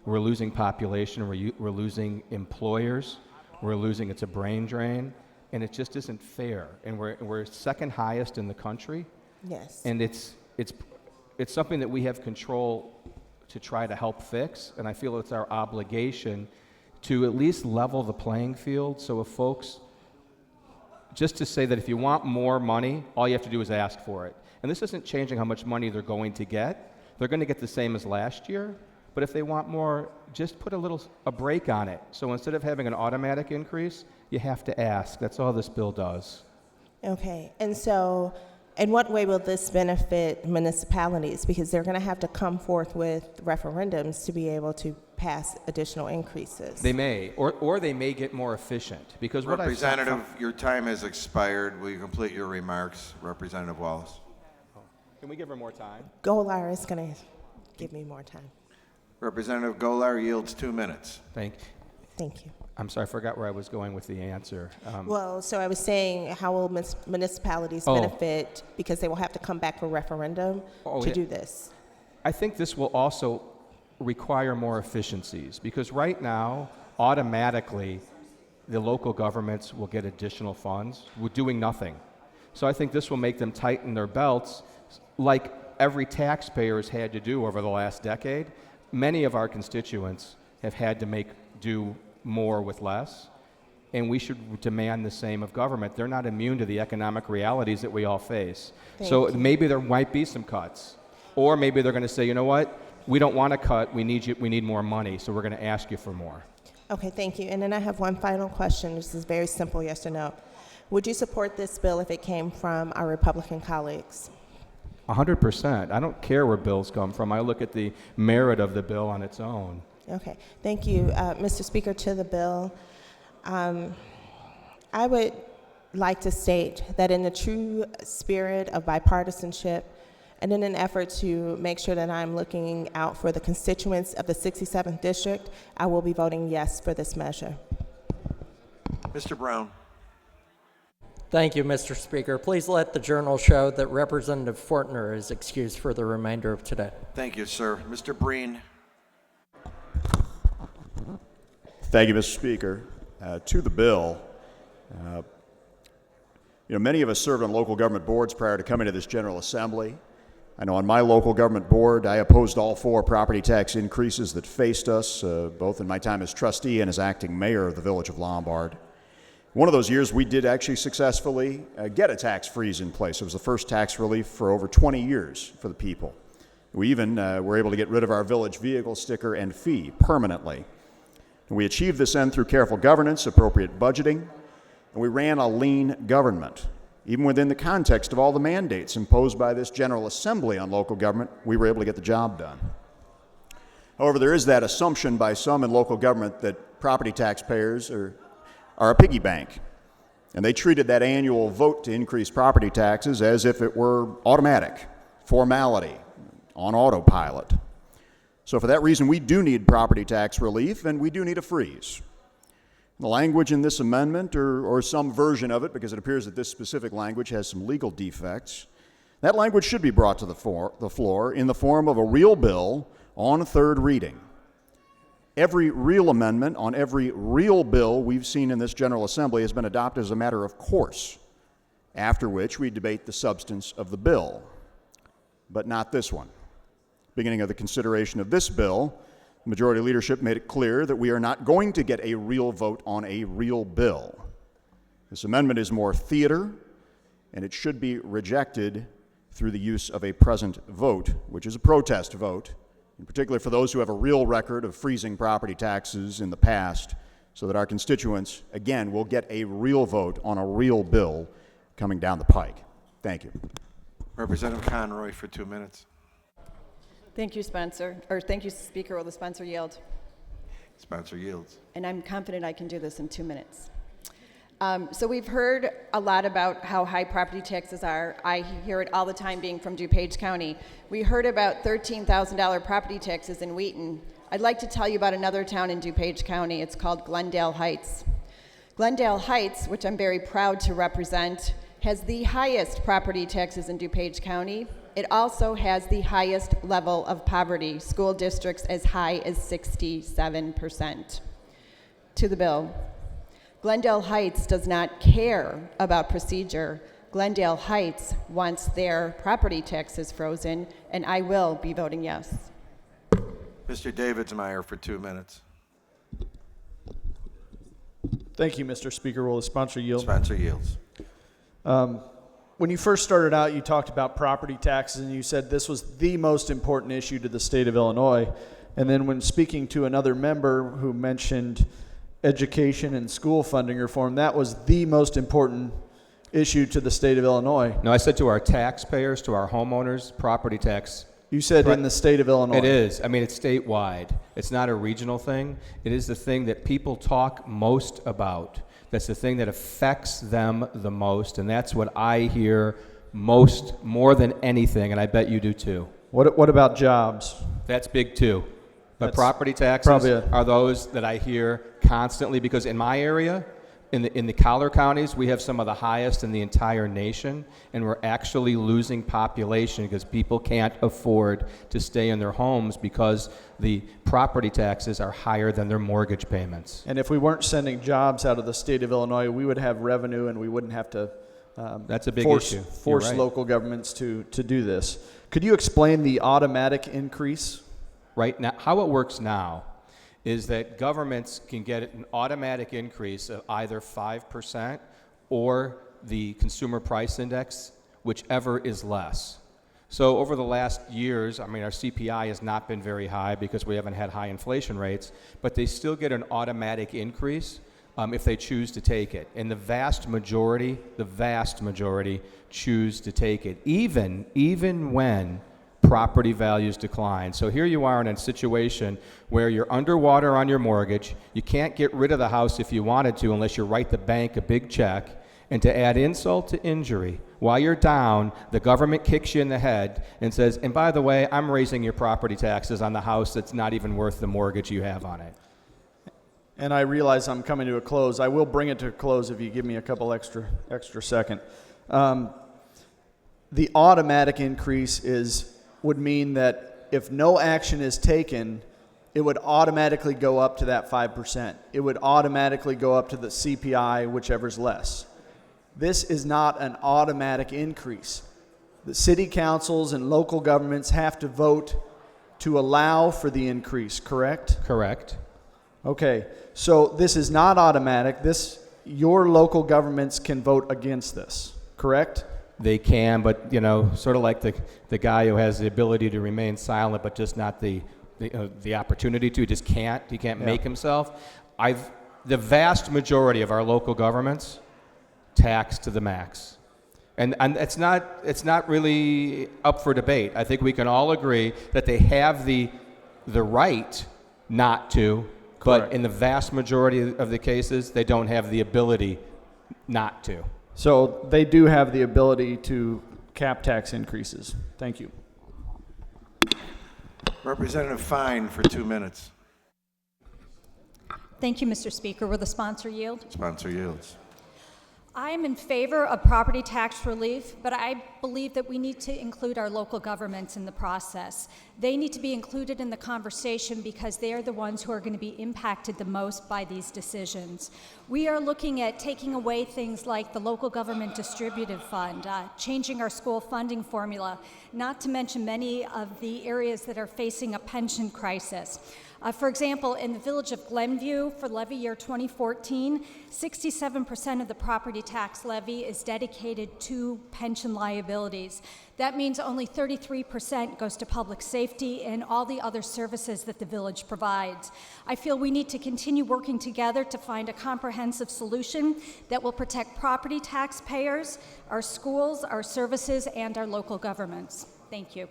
We're losing population, we're losing employers, it's a brain drain, and it just isn't fair. And we're second highest in the country. Yes. And it's something that we have control to try to help fix, and I feel it's our obligation to at least level the playing field. So if folks, just to say that if you want more money, all you have to do is ask for it. And this isn't changing how much money they're going to get. They're going to get the same as last year, but if they want more, just put a break on it. So instead of having an automatic increase, you have to ask. That's all this bill does. Okay, and so in what way will this benefit municipalities? Because they're going to have to come forth with referendums to be able to pass additional increases. They may, or they may get more efficient. Because what Representative, your time has expired. Will you complete your remarks? Representative Wallace. Can we give her more time? Golar is going to give me more time. Representative Golar yields 2 minutes. Thank you. I'm sorry, I forgot where I was going with the answer. Well, so I was saying, how will municipalities benefit because they will have to come back for referendum to do this? I think this will also require more efficiencies because right now, automatically, the local governments will get additional funds with doing nothing. So I think this will make them tighten their belts like every taxpayer has had to do over the last decade. Many of our constituents have had to do more with less, and we should demand the same of government. They're not immune to the economic realities that we all face. So maybe there might be some cuts, or maybe they're going to say, you know what, we don't want to cut, we need more money, so we're going to ask you for more. Okay, thank you. And then I have one final question. This is very simple, yes or no. Would you support this bill if it came from our Republican colleagues? 100%. I don't care where bills come from. I look at the merit of the bill on its own. Okay, thank you. Mr. Speaker, to the bill, I would like to state that in the true spirit of bipartisanship and in an effort to make sure that I'm looking out for the constituents of the 67th District, I will be voting yes for this measure. Mr. Brown. Thank you, Mr. Speaker. Please let the Journal show that Representative Fortner is excused for the remainder of today. Thank you, sir. Mr. Breen. Thank you, Mr. Speaker. To the bill, many of us served on local government boards prior to coming to this General Assembly. I know on my local government board, I opposed all 4 property tax increases that faced us, both in my time as trustee and as acting mayor of the village of Lombard. One of those years, we did actually successfully get a tax freeze in place. It was the first tax relief for over 20 years for the people. We even were able to get rid of our village vehicle sticker and fee permanently. And we achieved this end through careful governance, appropriate budgeting, and we ran a lean government. Even within the context of all the mandates imposed by this General Assembly on local government, we were able to get the job done. However, there is that assumption by some in local government that property taxpayers are a piggy bank, and they treated that annual vote to increase property taxes as if it were automatic, formality, on autopilot. So for that reason, we do need property tax relief, and we do need a freeze. The language in this amendment, or some version of it, because it appears that this specific language has some legal defects, that language should be brought to the floor in the form of a real bill on third reading. Every real amendment on every real bill we've seen in this General Assembly has been adopted as a matter of course, after which we debate the substance of the bill, but not this one. Beginning of the consideration of this bill, the majority leadership made it clear that we are not going to get a real vote on a real bill. This amendment is more theater, and it should be rejected through the use of a present vote, which is a protest vote, in particular for those who have a real record of freezing property taxes in the past, so that our constituents, again, will get a real vote on a real bill coming down the pike. Thank you. Representative Conroy for 2 minutes. Thank you, Spencer. Or thank you, Speaker. Will the Spencer yield? Spencer yields. And I'm confident I can do this in 2 minutes. So we've heard a lot about how high property taxes are. I hear it all the time being from DuPage County. We heard about $13,000 property taxes in Wheaton. I'd like to tell you about another town in DuPage County. It's called Glendale Heights. Glendale Heights, which I'm very proud to represent, has the highest property taxes in DuPage County. It also has the highest level of poverty, school districts as high as 67%. To the bill. Glendale Heights does not care about procedure. Glendale Heights wants their property taxes frozen, and I will be voting yes. Mr. Davidsmeyer for 2 minutes. Thank you, Mr. Speaker. Will the sponsor yield? Spencer yields. When you first started out, you talked about property taxes, and you said this was the most important issue to the state of Illinois. And then when speaking to another member who mentioned education and school funding reform, that was the most important issue to the state of Illinois. No, I said to our taxpayers, to our homeowners, property tax. You said in the state of Illinois. It is. I mean, it's statewide. It's not a regional thing. It is the thing that people talk most about. That's the thing that affects them the most, and that's what I hear more than anything, and I bet you do too. What about jobs? That's big too. But That's property taxes are those that I hear constantly, because in my area, in the collar counties, we have some of the highest in the entire nation, and we're actually losing population because people can't afford to stay in their homes because the property taxes are higher than their mortgage payments. And if we weren't sending jobs out of the state of Illinois, we would have revenue, and we wouldn't have to that's a big issue. Force local governments to do this. Could you explain the automatic increase? Right now, how it works now is that governments can get an automatic increase of either 5% or the consumer price index, whichever is less. So over the last years, I mean, our CPI has not been very high because we haven't had high inflation rates, but they still get an automatic increase if they choose to take it. And the vast majority choose to take it, even when property values decline. So here you are in a situation where you're underwater on your mortgage. You can't get rid of the house if you wanted to unless you write the bank a big check. And to add insult to injury, while you're down, the government kicks you in the head and says, and by the way, I'm raising your property taxes on the house that's not even worth the mortgage you have on it. And I realize I'm coming to a close. I will bring it to a close if you give me a couple extra second. The automatic increase would mean that if no action is taken, it would automatically go up to that 5%. It would automatically go up to the CPI, whichever's less. This is not an automatic increase. The city councils and local governments have to vote to allow for the increase, correct? Correct. Okay, so this is not automatic. Your local governments can vote against this, correct? They can, but sort of like the guy who has the ability to remain silent, but just not the opportunity to. Just can't. He can't make himself. The vast majority of our local governments tax to the max, and it's not really up for debate. I think we can all agree that they have the right not to, but in the vast majority of the cases, they don't have the ability not to. So they do have the ability to cap tax increases. Thank you. Representative Fine for 2 minutes. Thank you, Mr. Speaker. Will the sponsor yield? Sponsor yields. I am in favor of property tax relief, but I believe that we need to include our local governments in the process. They need to be included in the conversation because they are the ones who are going to be impacted the most by these decisions. We are looking at taking away things like the local government distributive fund, changing our school funding formula, not to mention many of the areas that are facing a pension crisis. For example, in the village of Glenview for levy year 2014, 67% of the property tax levy is dedicated to pension liabilities. That means only 33% goes to public safety and all the other services that the village provides. I feel we need to continue working together to find a comprehensive solution that will protect property taxpayers, our schools, our services, and our local governments. Thank you.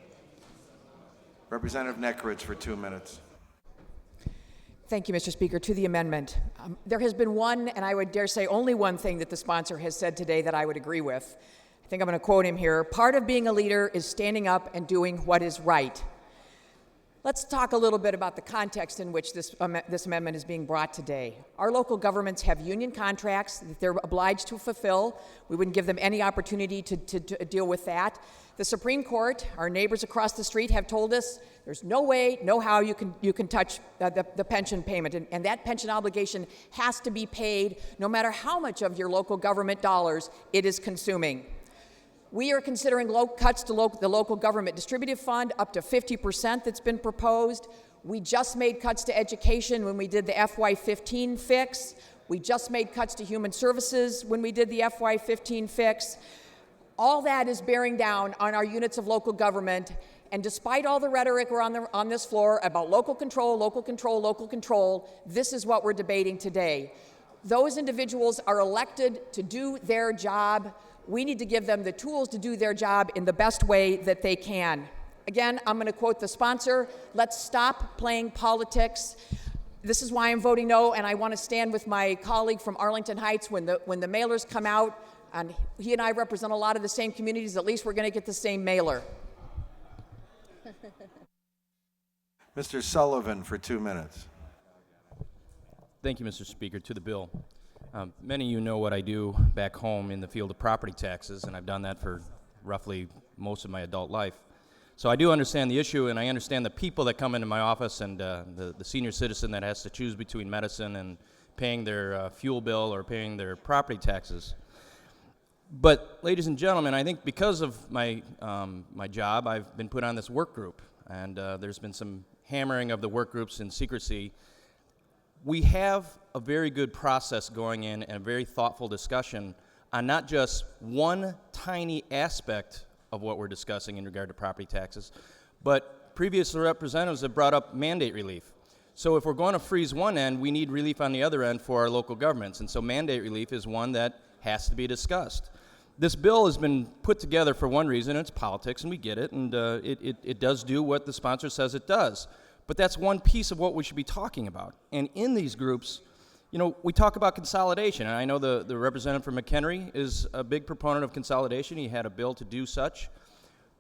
Representative Neckridge for 2 minutes. Thank you, Mr. Speaker. To the amendment, there has been one, and I would dare say only one thing that the sponsor has said today that I would agree with. I think I'm going to quote him here. Part of being a leader is standing up and doing what is right. Let's talk a little bit about the context in which this amendment is being brought today. Our local governments have union contracts that they're obliged to fulfill. We wouldn't give them any opportunity to deal with that. The Supreme Court, our neighbors across the street, have told us there's no way, no how you can touch the pension payment. And that pension obligation has to be paid no matter how much of your local government dollars it is consuming. We are considering cuts to the local government distributive fund up to 50% that's been proposed. We just made cuts to education when we did the FY15 fix. We just made cuts to human services when we did the FY15 fix. All that is bearing down on our units of local government, and despite all the rhetoric on this floor about local control, local control, local control, this is what we're debating today. Those individuals are elected to do their job. We need to give them the tools to do their job in the best way that they can. Again, I'm going to quote the sponsor, let's stop playing politics. This is why I'm voting no, and I want to stand with my colleague from Arlington Heights when the mailers come out. And he and I represent a lot of the same communities. At least we're going to get the same mailer. Mr. Sullivan for 2 minutes. Thank you, Mr. Speaker. To the bill. Many of you know what I do back home in the field of property taxes, and I've done that for roughly most of my adult life. So I do understand the issue, and I understand the people that come into my office and the senior citizen that has to choose between medicine and paying their fuel bill or paying their property taxes. But, ladies and gentlemen, I think because of my job, I've been put on this work group, and there's been some hammering of the work groups in secrecy. We have a very good process going in and a very thoughtful discussion on not just one tiny aspect of what we're discussing in regard to property taxes, but previous representatives have brought up mandate relief. So if we're going to freeze one end, we need relief on the other end for our local governments, and so mandate relief is one that has to be discussed. This bill has been put together for one reason, it's politics, and we get it, and it does do what the sponsor says it does. But that's one piece of what we should be talking about. And in these groups, you know, we talk about consolidation, and I know the representative from McHenry is a big proponent of consolidation. He had a bill to do such.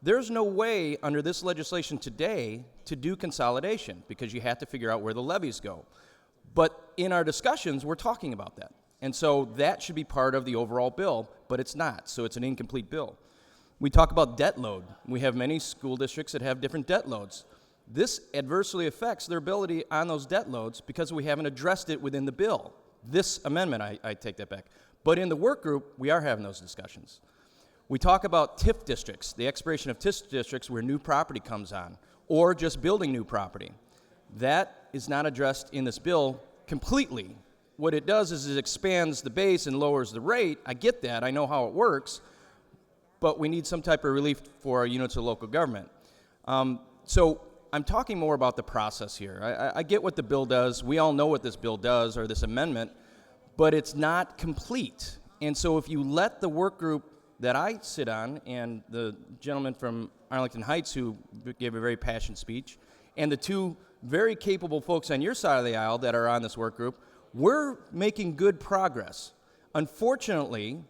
There's no way under this legislation today to do consolidation because you have to figure out where the levies go. But in our discussions, we're talking about that. And so that should be part of the overall bill, but it's not, so it's an incomplete bill. We talk about debt load. We have many school districts that have different debt loads. This adversely affects their ability on those debt loads because we haven't addressed it within the bill. This amendment, I take that back. But in the work group, we are having those discussions. We talk about TIF districts, the expiration of TIF districts where new property comes on, or just building new property. That is not addressed in this bill completely. What it does is it expands the base and lowers the rate. I get that. I know how it works. But we need some type of relief for our units of local government. So I'm talking more about the process here. I get what the bill does. We all know what this bill does, or this amendment, but it's not complete. And so if you let the work group that I sit on, and the gentleman from Arlington Heights who gave a very passionate speech, and the two very capable folks on your side of the aisle that are on this work group, we're making good progress. Unfortunately,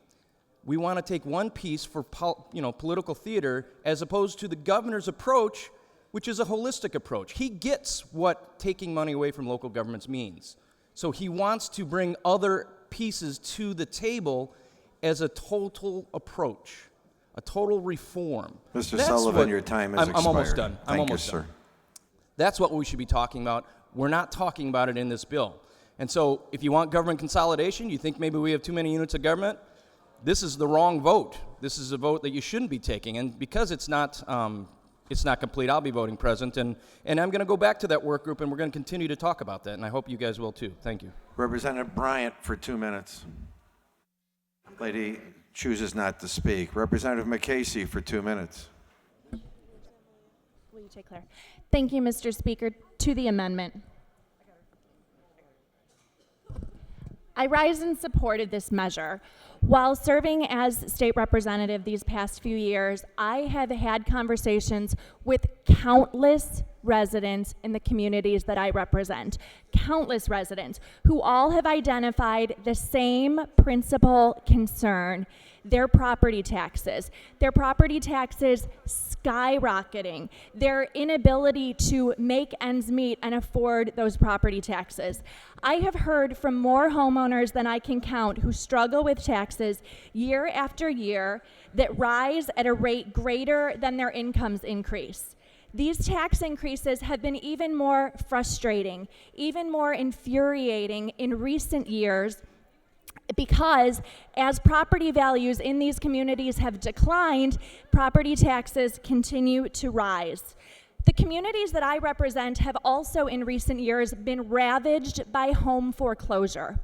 we want to take one piece for political theater as opposed to the governor's approach, which is a holistic approach. He gets what taking money away from local governments means. So he wants to bring other pieces to the table as a total approach, a total reform. Mr. That's Sullivan, your time has expired. I'm almost done. I'm Thank almost you, done. sir. That's what we should be talking about. We're not talking about it in this bill. And so if you want government consolidation, you think maybe we have too many units of government, this is the wrong vote. This is a vote that you shouldn't be taking. And because it's not complete, I'll be voting present. And I'm going to go back to that work group, and we're going to continue to talk about that. And I hope you guys will too. Thank you. Representative Bryant for 2 minutes. Lady chooses not to speak. Representative McCasey for 2 minutes. Will you take Claire? Thank you, Mr. Speaker. To the amendment. I rise in support of this measure. While serving as state representative these past few years, I have had conversations with countless residents in the communities that I represent, countless residents who all have identified the same principal concern: their property taxes skyrocketing, their inability to make ends meet and afford those property taxes. I have heard from more homeowners than I can count who struggle with taxes year after year that rise at a rate greater than their incomes increase. These tax increases have been even more frustrating, even more infuriating in recent years, because as property values in these communities have declined, property taxes continue to rise. The communities that I represent have also in recent years been ravaged by home foreclosure.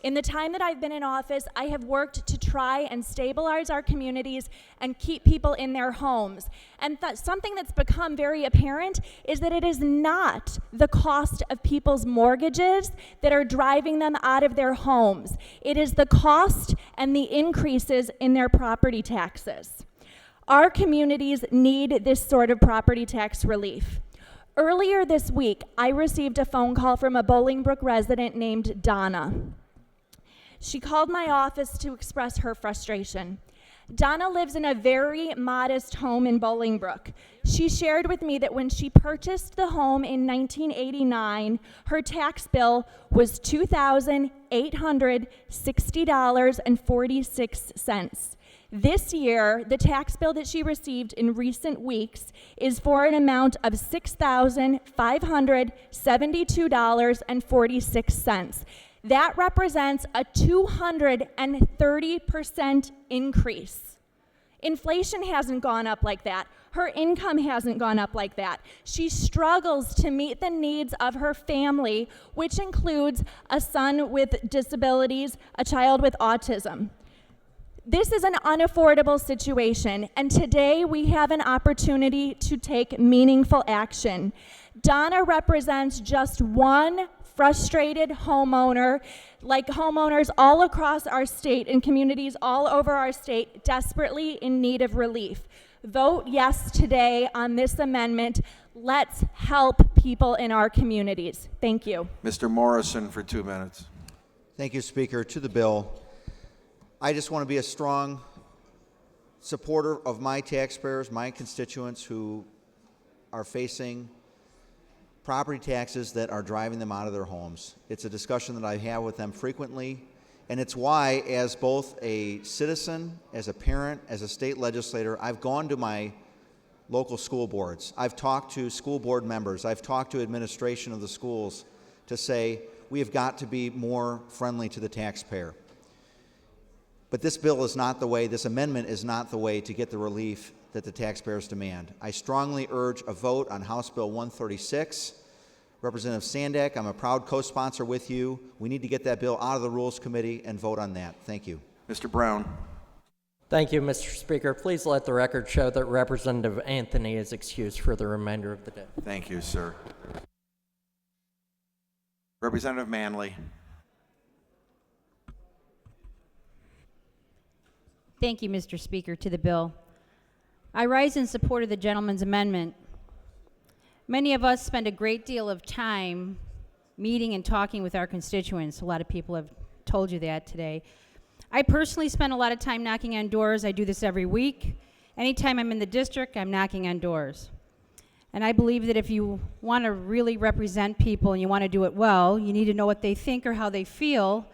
In the time that I've been in office, I have worked to try and stabilize our communities and keep people in their homes. And something that's become very apparent is that it is not the cost of people's mortgages that are driving them out of their homes. It is the cost and the increases in their property taxes. Our communities need this sort of property tax relief. Earlier this week, I received a phone call from a Bolingbrook resident named Donna. She called my office to express her frustration. Donna lives in a very modest home in Bolingbrook. She shared with me that when she purchased the home in 1989, her tax bill was $2,860.46. This year, the tax bill that she received in recent weeks is for an amount of $6,572.46. That represents a 230% increase. Inflation hasn't gone up like that. Her income hasn't gone up like that. She struggles to meet the needs of her family, which includes a son with disabilities, a child with autism. This is an unaffordable situation, and today we have an opportunity to take meaningful action. Donna represents just one frustrated homeowner, like homeowners all across our state and communities all over our state desperately in need of relief. Vote yes today on this amendment. Let's help people in our communities. Thank you. Mr. Morrison for 2 minutes. Thank you, Speaker. To the bill. I just want to be a strong supporter of my taxpayers, my constituents who are facing property taxes that are driving them out of their homes. It's a discussion that I have with them frequently, and it's why, as both a citizen, as a parent, as a state legislator, I've gone to my local school boards. I've talked to school board members. I've talked to administration of the schools to say we have got to be more friendly to the taxpayer. But this bill is not the way, this amendment is not the way to get the relief that the taxpayers demand. I strongly urge a vote on House Bill 136. Representative Sandak, I'm a proud co-sponsor with you. We need to get that bill out of the Rules Committee and vote on that. Thank you. Mr. Brown. Thank you, Mr. Speaker. Please let the record show that Representative Anthony is excused for the remainder of the day. Thank you, sir. Representative Manley. Thank you, Mr. Speaker. To the bill. I rise in support of the gentleman's amendment. Many of us spend a great deal of time meeting and talking with our constituents. A lot of people have told you that today. I personally spend a lot of time knocking on doors. I do this every week. Anytime I'm in the district, I'm knocking on doors. And I believe that if you want to really represent people and you want to do it well, you need to know what they think or how they feel.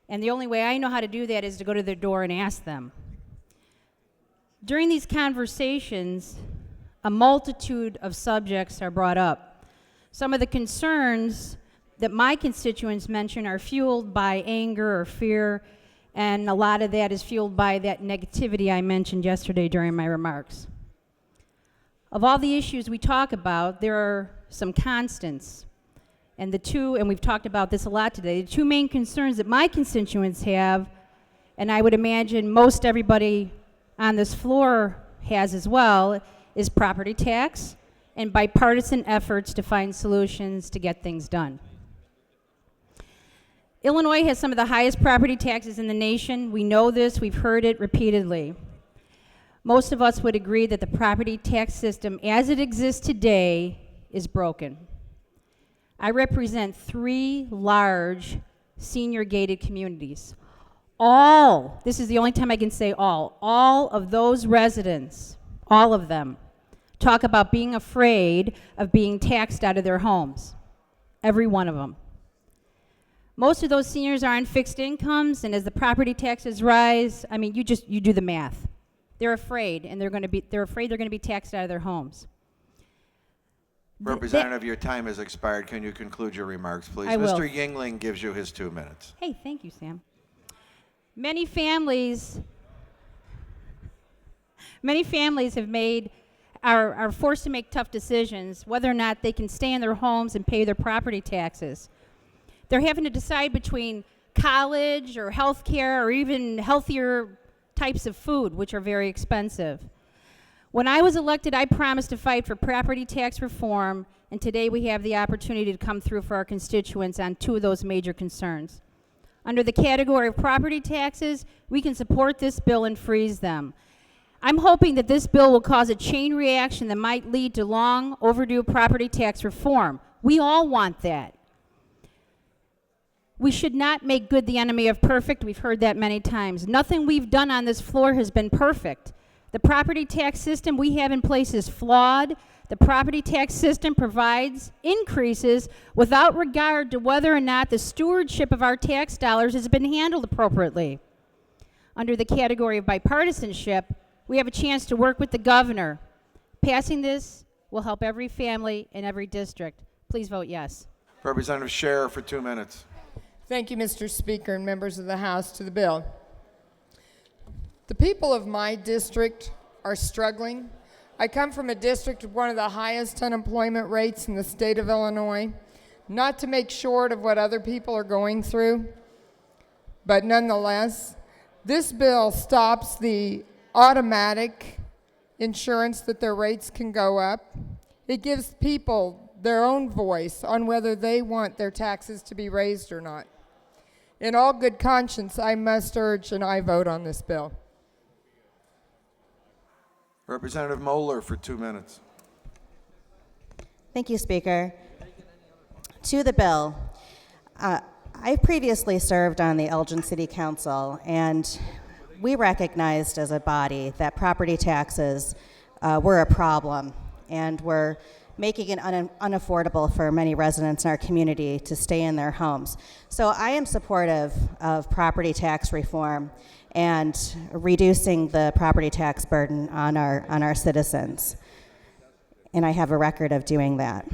And the only way I know how to do that is to go to their door and ask them. During these conversations, a multitude of subjects are brought up. Some of the concerns that my constituents mention are fueled by anger or fear, and a lot of that is fueled by that negativity I mentioned yesterday during my remarks. Of all the issues we talk about, there are some constants. And we've talked about this a lot today, the two main concerns that my constituents have, and I would imagine most everybody on this floor has as well, is property tax and bipartisan efforts to find solutions to get things done. Illinois has some of the highest property taxes in the nation. We know this, we've heard it repeatedly. Most of us would agree that the property tax system as it exists today is broken. I represent 3 large senior gated communities. This is the only time I can say all of those residents, all of them, talk about being afraid of being taxed out of their homes. Every one of them. Most of those seniors are on fixed incomes, and as the property taxes rise, I mean, you do the math. They're afraid, and they're afraid they're going to be taxed out of their homes. Representative, your time has expired. Can you conclude your remarks, please? I will. Mr. Yingling gives you his 2 minutes. Hey, thank you, Sam. Many families are forced to make tough decisions whether or not they can stay in their homes and pay their property taxes. They're having to decide between college or health care or even healthier types of food, which are very expensive. When I was elected, I promised to fight for property tax reform, and today we have the opportunity to come through for our constituents on 2 of those major concerns. Under the category of property taxes, we can support this bill and freeze them. I'm hoping that this bill will cause a chain reaction that might lead to long overdue property tax reform. We all want that. We should not make good the enemy of perfect. We've heard that many times. Nothing we've done on this floor has been perfect. The property tax system we have in place is flawed. The property tax system provides increases without regard to whether or not the stewardship of our tax dollars has been handled appropriately. Under the category of bipartisanship, we have a chance to work with the governor. Passing this will help every family in every district. Please vote yes. Representative Scherer for 2 minutes. Thank you, Mr. Speaker and members of the House, to the bill. The people of my district are struggling. I come from a district with one of the highest unemployment rates in the state of Illinois, not to make short of what other people are going through, but nonetheless, this bill stops the automatic insurance that their rates can go up. It gives people their own voice on whether they want their taxes to be raised or not. In all good conscience, I must urge an aye vote on this bill. Representative Moeller for 2 minutes. Thank you, Speaker. To the bill, I previously served on the Elgin City Council, and we recognized as a body that property taxes were a problem and were making it unaffordable for many residents in our community to stay in their homes. So I am supportive of property tax reform and reducing the property tax burden on our citizens. And I have a record of doing that.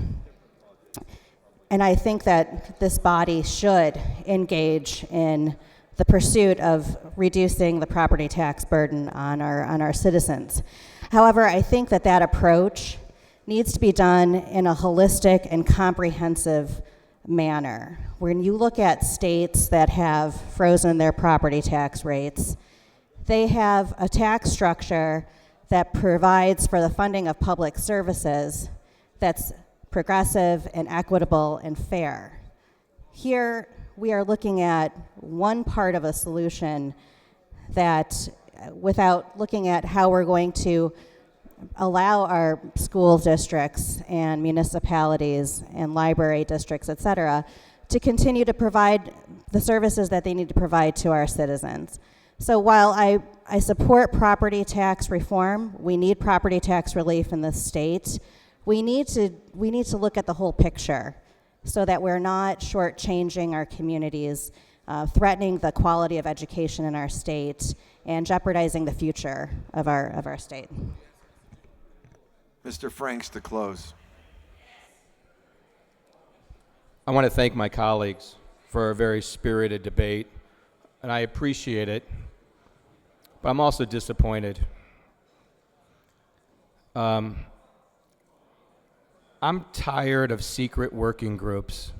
And I think that this body should engage in the pursuit of reducing the property tax burden on our citizens. However, I think that approach needs to be done in a holistic and comprehensive manner. When you look at states that have frozen their property tax rates, they have a tax structure that provides for the funding of public services that's progressive and equitable and fair. Here, we are looking at one part of a solution that, without looking at how we're going to allow our school districts and municipalities and library districts, et cetera, to continue to provide the services that they need to provide to our citizens. So while I support property tax reform, we need property tax relief in the state. we need to look at the whole picture so that we're not shortchanging our communities, threatening the quality of education in our state, and jeopardizing the future of our state. Mr. Franks to close. I want to thank my colleagues for a very spirited debate, and I appreciate it, but I'm also disappointed. I'm tired of secret working groups.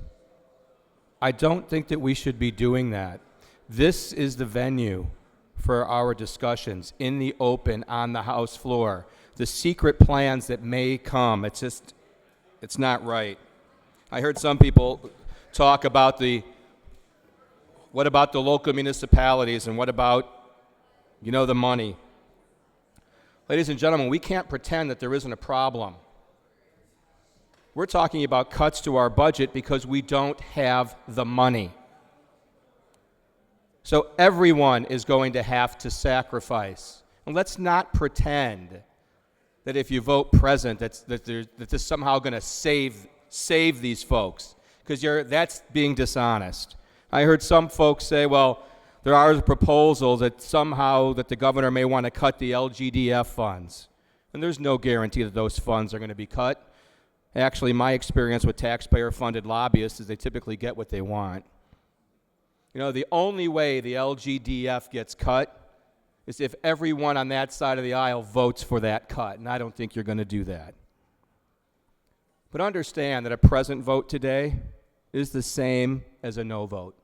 I don't think that we should be doing that. This is the venue for our discussions in the open on the House floor. The secret plans that may come, it's not right. I heard some people talk about what about the local municipalities and what about, the money. Ladies and gentlemen, we can't pretend that there isn't a problem. We're talking about cuts to our budget because we don't have the money. So everyone is going to have to sacrifice. And let's not pretend that if you vote present, that this is somehow going to save these folks, because that's being dishonest. I heard some folks say, well, there are a proposal that somehow that the governor may want to cut the LGDF funds. And there's no guarantee that those funds are going to be cut. Actually, my experience with taxpayer-funded lobbyists is they typically get what they want. The only way the LGDF gets cut is if everyone on that side of the aisle votes for that cut, and I don't think you're going to do that. But understand that a present vote today is the same as a no vote,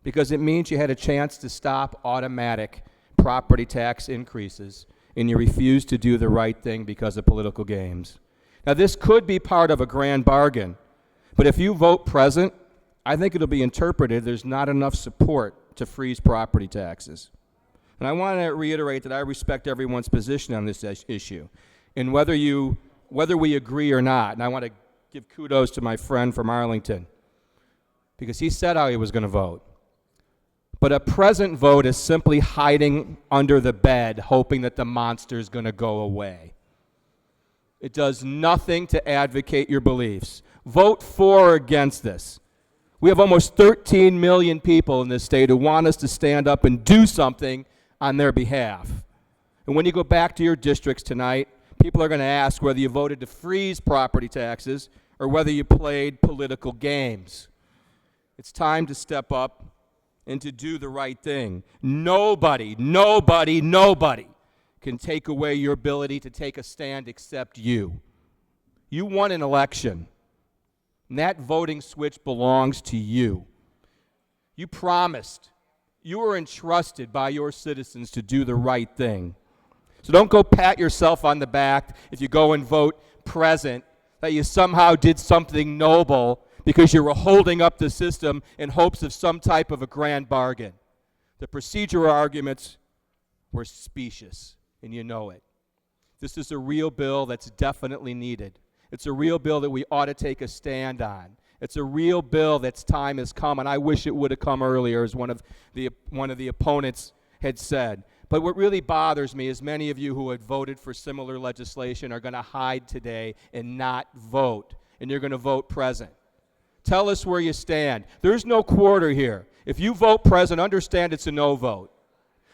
because it means you had a chance to stop automatic property tax increases, and you refused to do the right thing because of political games. Now, this could be part of a grand bargain, but if you vote present, I think it'll be interpreted there's not enough support to freeze property taxes. And I want to reiterate that I respect everyone's position on this issue, and whether we agree or not. And I want to give kudos to my friend from Arlington, because he said how he was going to vote. But a present vote is simply hiding under the bed, hoping that the monster is going to go away. It does nothing to advocate your beliefs. Vote for or against this. We have almost 13 million people in this state who want us to stand up and do something on their behalf. And when you go back to your districts tonight, people are going to ask whether you voted to freeze property taxes or whether you played political games. It's time to step up and to do the right thing. Nobody can take away your ability to take a stand except you. You won an election, and that voting switch belongs to you. You promised. You were entrusted by your citizens to do the right thing. So don't go pat yourself on the back if you go and vote present, that you somehow did something noble because you were holding up the system in hopes of some type of a grand bargain. The procedural arguments were specious, and you know it. This is a real bill that's definitely needed. It's a real bill that we ought to take a stand on. It's a real bill that's time has come, and I wish it would have come earlier, as one of the opponents had said. But what really bothers me is many of you who had voted for similar legislation are going to hide today and not vote, and you're going to vote present. Tell us where you stand. There's no quarter here. If you vote present, understand it's a no vote.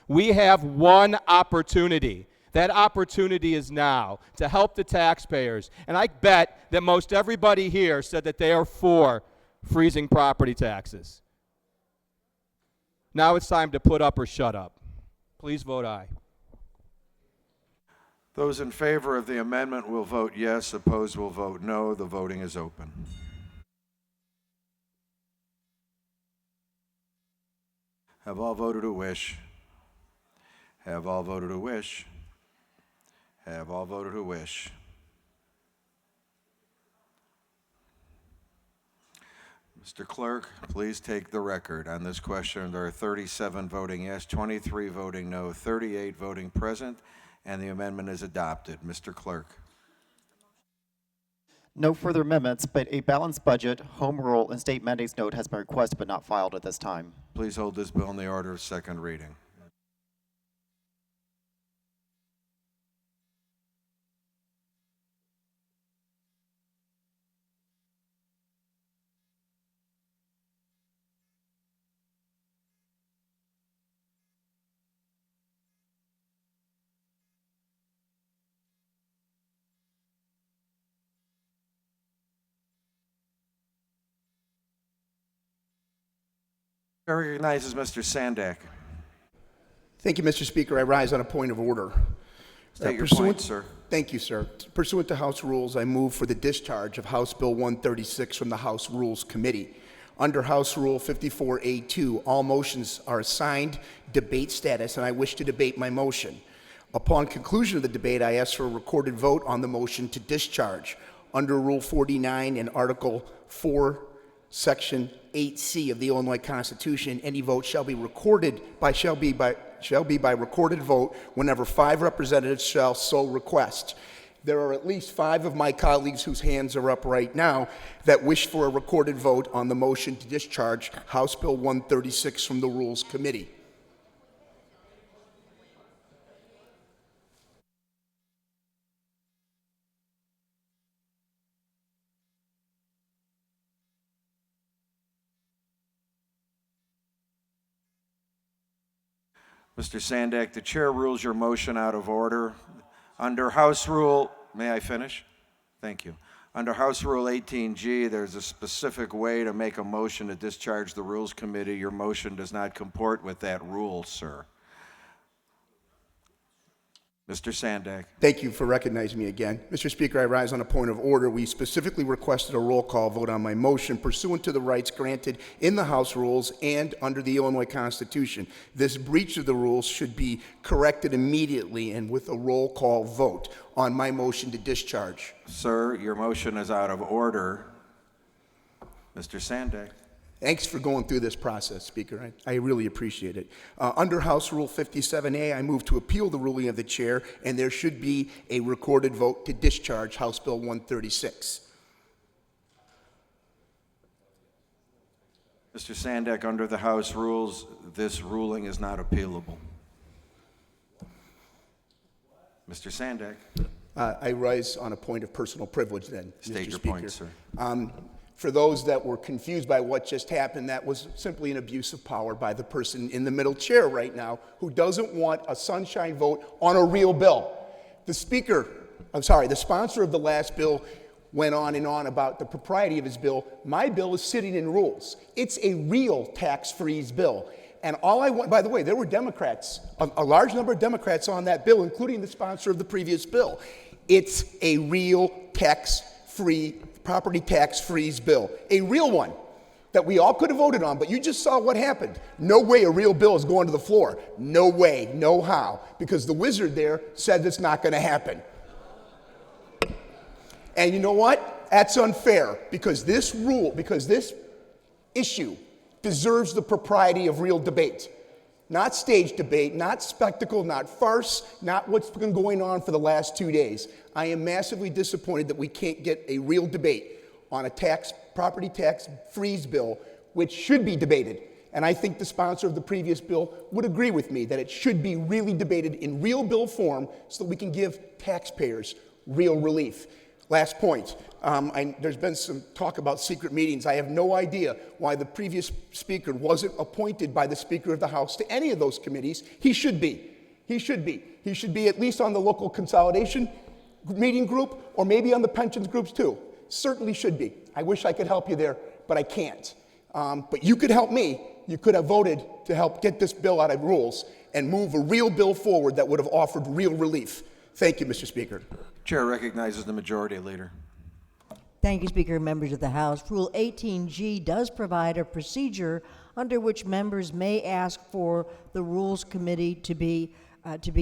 We have one opportunity. That opportunity is now to help the taxpayers. And I bet that most everybody here said that they are for freezing property taxes. Now it's time to put up or shut up. Please vote aye. Those in favor of the amendment will vote yes. Opposed will vote no. The voting is open. Have all voted who wish? Have all voted who wish? Have all voted who wish? Mr. Clerk, please take the record. On this question, there are 37 voting yes, 23 voting no, 38 voting present, and the amendment is adopted. Mr. Clerk. No further amendments, but a balanced budget, home rule, and state mandates note has been requested but not filed at this time. Please hold this bill in the order of second reading. Chair recognizes Mr. Sandak. Thank you, Mr. Speaker. I rise on a point of order. State your point, sir. Thank you, sir. Pursuant to House rules, I move for the discharge of House Bill 136 from the House Rules Committee. Under House Rule 54A2, all motions are assigned debate status, and I wish to debate my motion. Upon conclusion of the debate, I ask for a recorded vote on the motion to discharge. Under Rule 49 and Article 4, Section 8C of the Illinois Constitution, any vote shall be by recorded vote whenever 5 representatives shall so request. There are at least 5 of my colleagues whose hands are up right now that wish for a recorded vote on the motion to discharge House Bill 136 from the Rules Committee. Mr. Sandak, the chair rules your motion out of order. Under House Rule, may I finish? Thank you. Under House Rule 18G, there's a specific way to make a motion to discharge the Rules Committee. Your motion does not comport with that rule, sir. Mr. Sandak. Thank you for recognizing me again. Mr. Speaker, I rise on a point of order. We specifically requested a roll call vote on my motion pursuant to the rights granted in the House rules and under the Illinois Constitution. This breach of the rules should be corrected immediately and with a roll call vote on my motion to discharge. Sir, your motion is out of order. Mr. Sandak. Thanks for going through this process, Speaker. I really appreciate it. Under House Rule 57A, I move to appeal the ruling of the chair, and there should be a recorded vote to discharge House Bill 136. Mr. Sandak, under the House rules, this ruling is not appealable. Mr. Sandak. I rise on a point of personal privilege then, State Mr. your Speaker. point, sir. For those that were confused by what just happened, that was simply an abuse of power by the person in the middle chair right now who doesn't want a sunshine vote on a real bill. The sponsor of the last bill went on and on about the propriety of his bill. My bill is sitting in rules. It's a real tax freeze bill. And all I want, by the way, there were Democrats, a large number of Democrats on that bill, including the sponsor of the previous bill. It's a real property tax freeze bill, a real one that we all could have voted on, but you just saw what happened. No way a real bill is going to the floor. No way, no how, because the wizard there said it's not going to happen. And you know what? That's unfair, because this issue deserves the propriety of real debate. Not stage debate, not spectacle, not farce, not what's been going on for the last 2 days. I am massively disappointed that we can't get a real debate on a property tax freeze bill, which should be debated. And I think the sponsor of the previous bill would agree with me that it should be really debated in real bill form so that we can give taxpayers real relief. Last point. There's been some talk about secret meetings. I have no idea why the previous speaker wasn't appointed by the Speaker of the House to any of those committees. He should be. He should be. He should be at least on the local consolidation meeting group or maybe on the pensions groups too. Certainly should be. I wish I could help you there, but I can't. But you could help me. You could have voted to help get this bill out of rules and move a real bill forward that would have offered real relief. Thank you, Mr. Speaker. Chair recognizes the Majority Leader. Thank you, Speaker and members of the House. Rule 18G does provide a procedure under which members may ask for the Rules Committee to be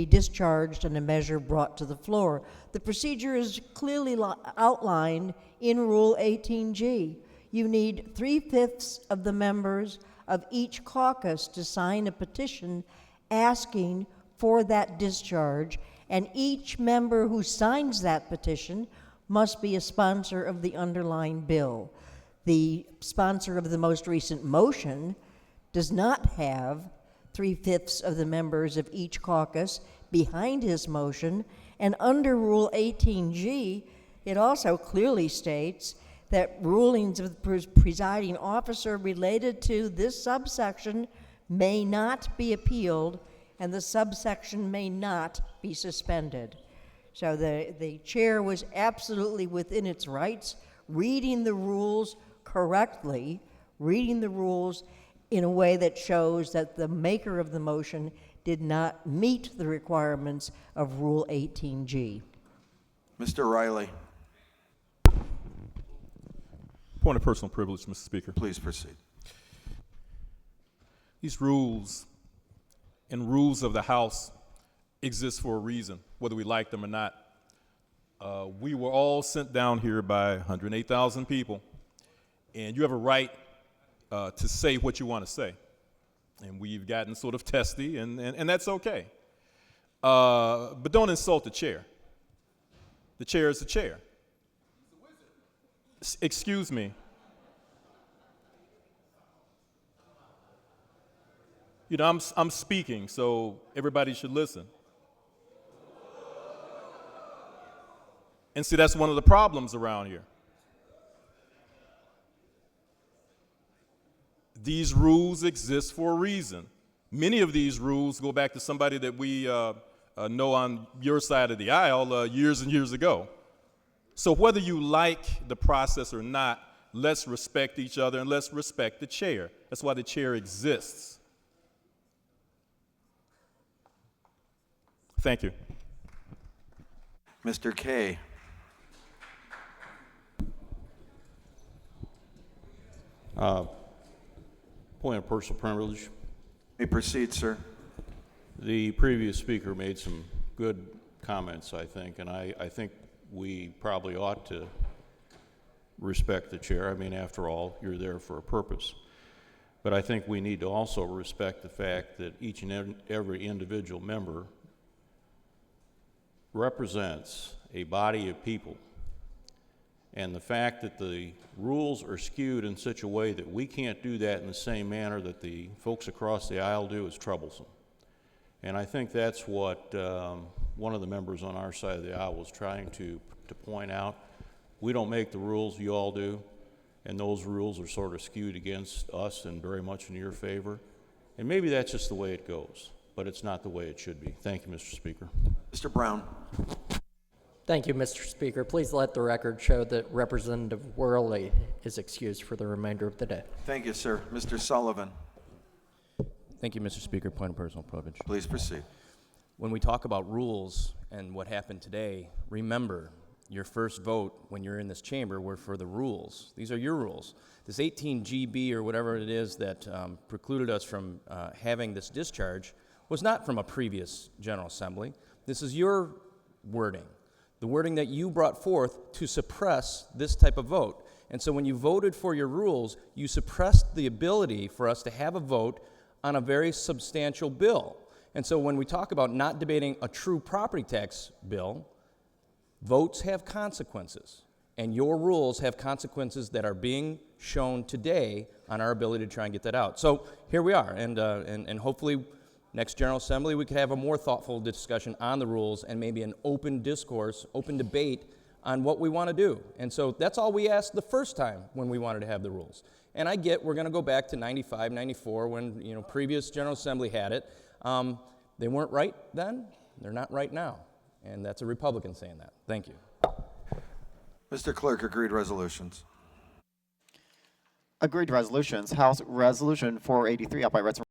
discharged and a measure brought to the floor. The procedure is clearly outlined in Rule 18G. You need 3/5 of the members of each caucus to sign a petition asking for that discharge, and each member who signs that petition must be a sponsor of the underlying bill. The sponsor of the most recent motion does not have 3/5 of the members of each caucus behind his motion, and under Rule 18G, it also clearly states that rulings of the presiding officer related to this subsection may not be appealed, and the subsection may not be suspended. So the chair was absolutely within its rights, reading the rules correctly, reading the rules in a way that shows that the maker of the motion did not meet the requirements of Rule 18G. Mr. Riley, Point of personal privilege, Mr. Speaker. please proceed. These rules and rules of the House exist for a reason, whether we like them or not. We were all sent down here by 108,000 people, and you have a right to say what you want to say. And we've gotten sort of testy, and that's okay. But don't insult the chair. The chair is the chair. Excuse me. You know, I'm speaking, so everybody should listen. And see, that's one of the problems around here. These rules exist for a reason. Many of these rules go back to somebody that we know on your side of the aisle years and years ago. So whether you like the process or not, let's respect each other and let's respect the chair. That's why the chair exists. Thank you. Mr. Kay. Point of personal privilege. You may proceed, sir. The previous speaker made some good comments, I think, and I think we probably ought to respect the chair. I mean, after all, you're there for a purpose. But I think we need to also respect the fact that each and every individual member represents a body of people. And the fact that the rules are skewed in such a way that we can't do that in the same manner that the folks across the aisle do is troublesome. And I think that's what one of the members on our side of the aisle was trying to point out. We don't make the rules, you all do, and those rules are sort of skewed against us and very much in your favor. And maybe that's just the way it goes, but it's not the way it should be. Thank you, Mr. Speaker. Mr. Brown. Thank you, Mr. Speaker. Please let the record show that Representative Worley is excused for the remainder of the day. Thank you, sir. Mr. Sullivan. Thank you, Mr. Speaker. Point of personal privilege. Please proceed. When we talk about rules and what happened today, remember your first vote when you're in this chamber were for the rules. These are your rules. This 18GB or whatever it is that precluded us from having this discharge was not from a previous General Assembly. This is your wording, the wording that you brought forth to suppress this type of vote. And so when you voted for your rules, you suppressed the ability for us to have a vote on a very substantial bill. And so when we talk about not debating a true property tax bill, votes have consequences, and your rules have consequences that are being shown today on our ability to try and get that out. So here we are, and hopefully next General Assembly we could have a more thoughtful discussion on the rules and maybe an open discourse, open debate on what we want to do. And so that's all we asked the first time when we wanted to have the rules. And I get we're going to go back to 95, 94 when previous General Assembly had it. They weren't right then, they're not right now. And that's a Republican saying that. Thank you. Mr. Clerk, agreed resolutions. Agreed resolutions. House Resolution 483 out by Red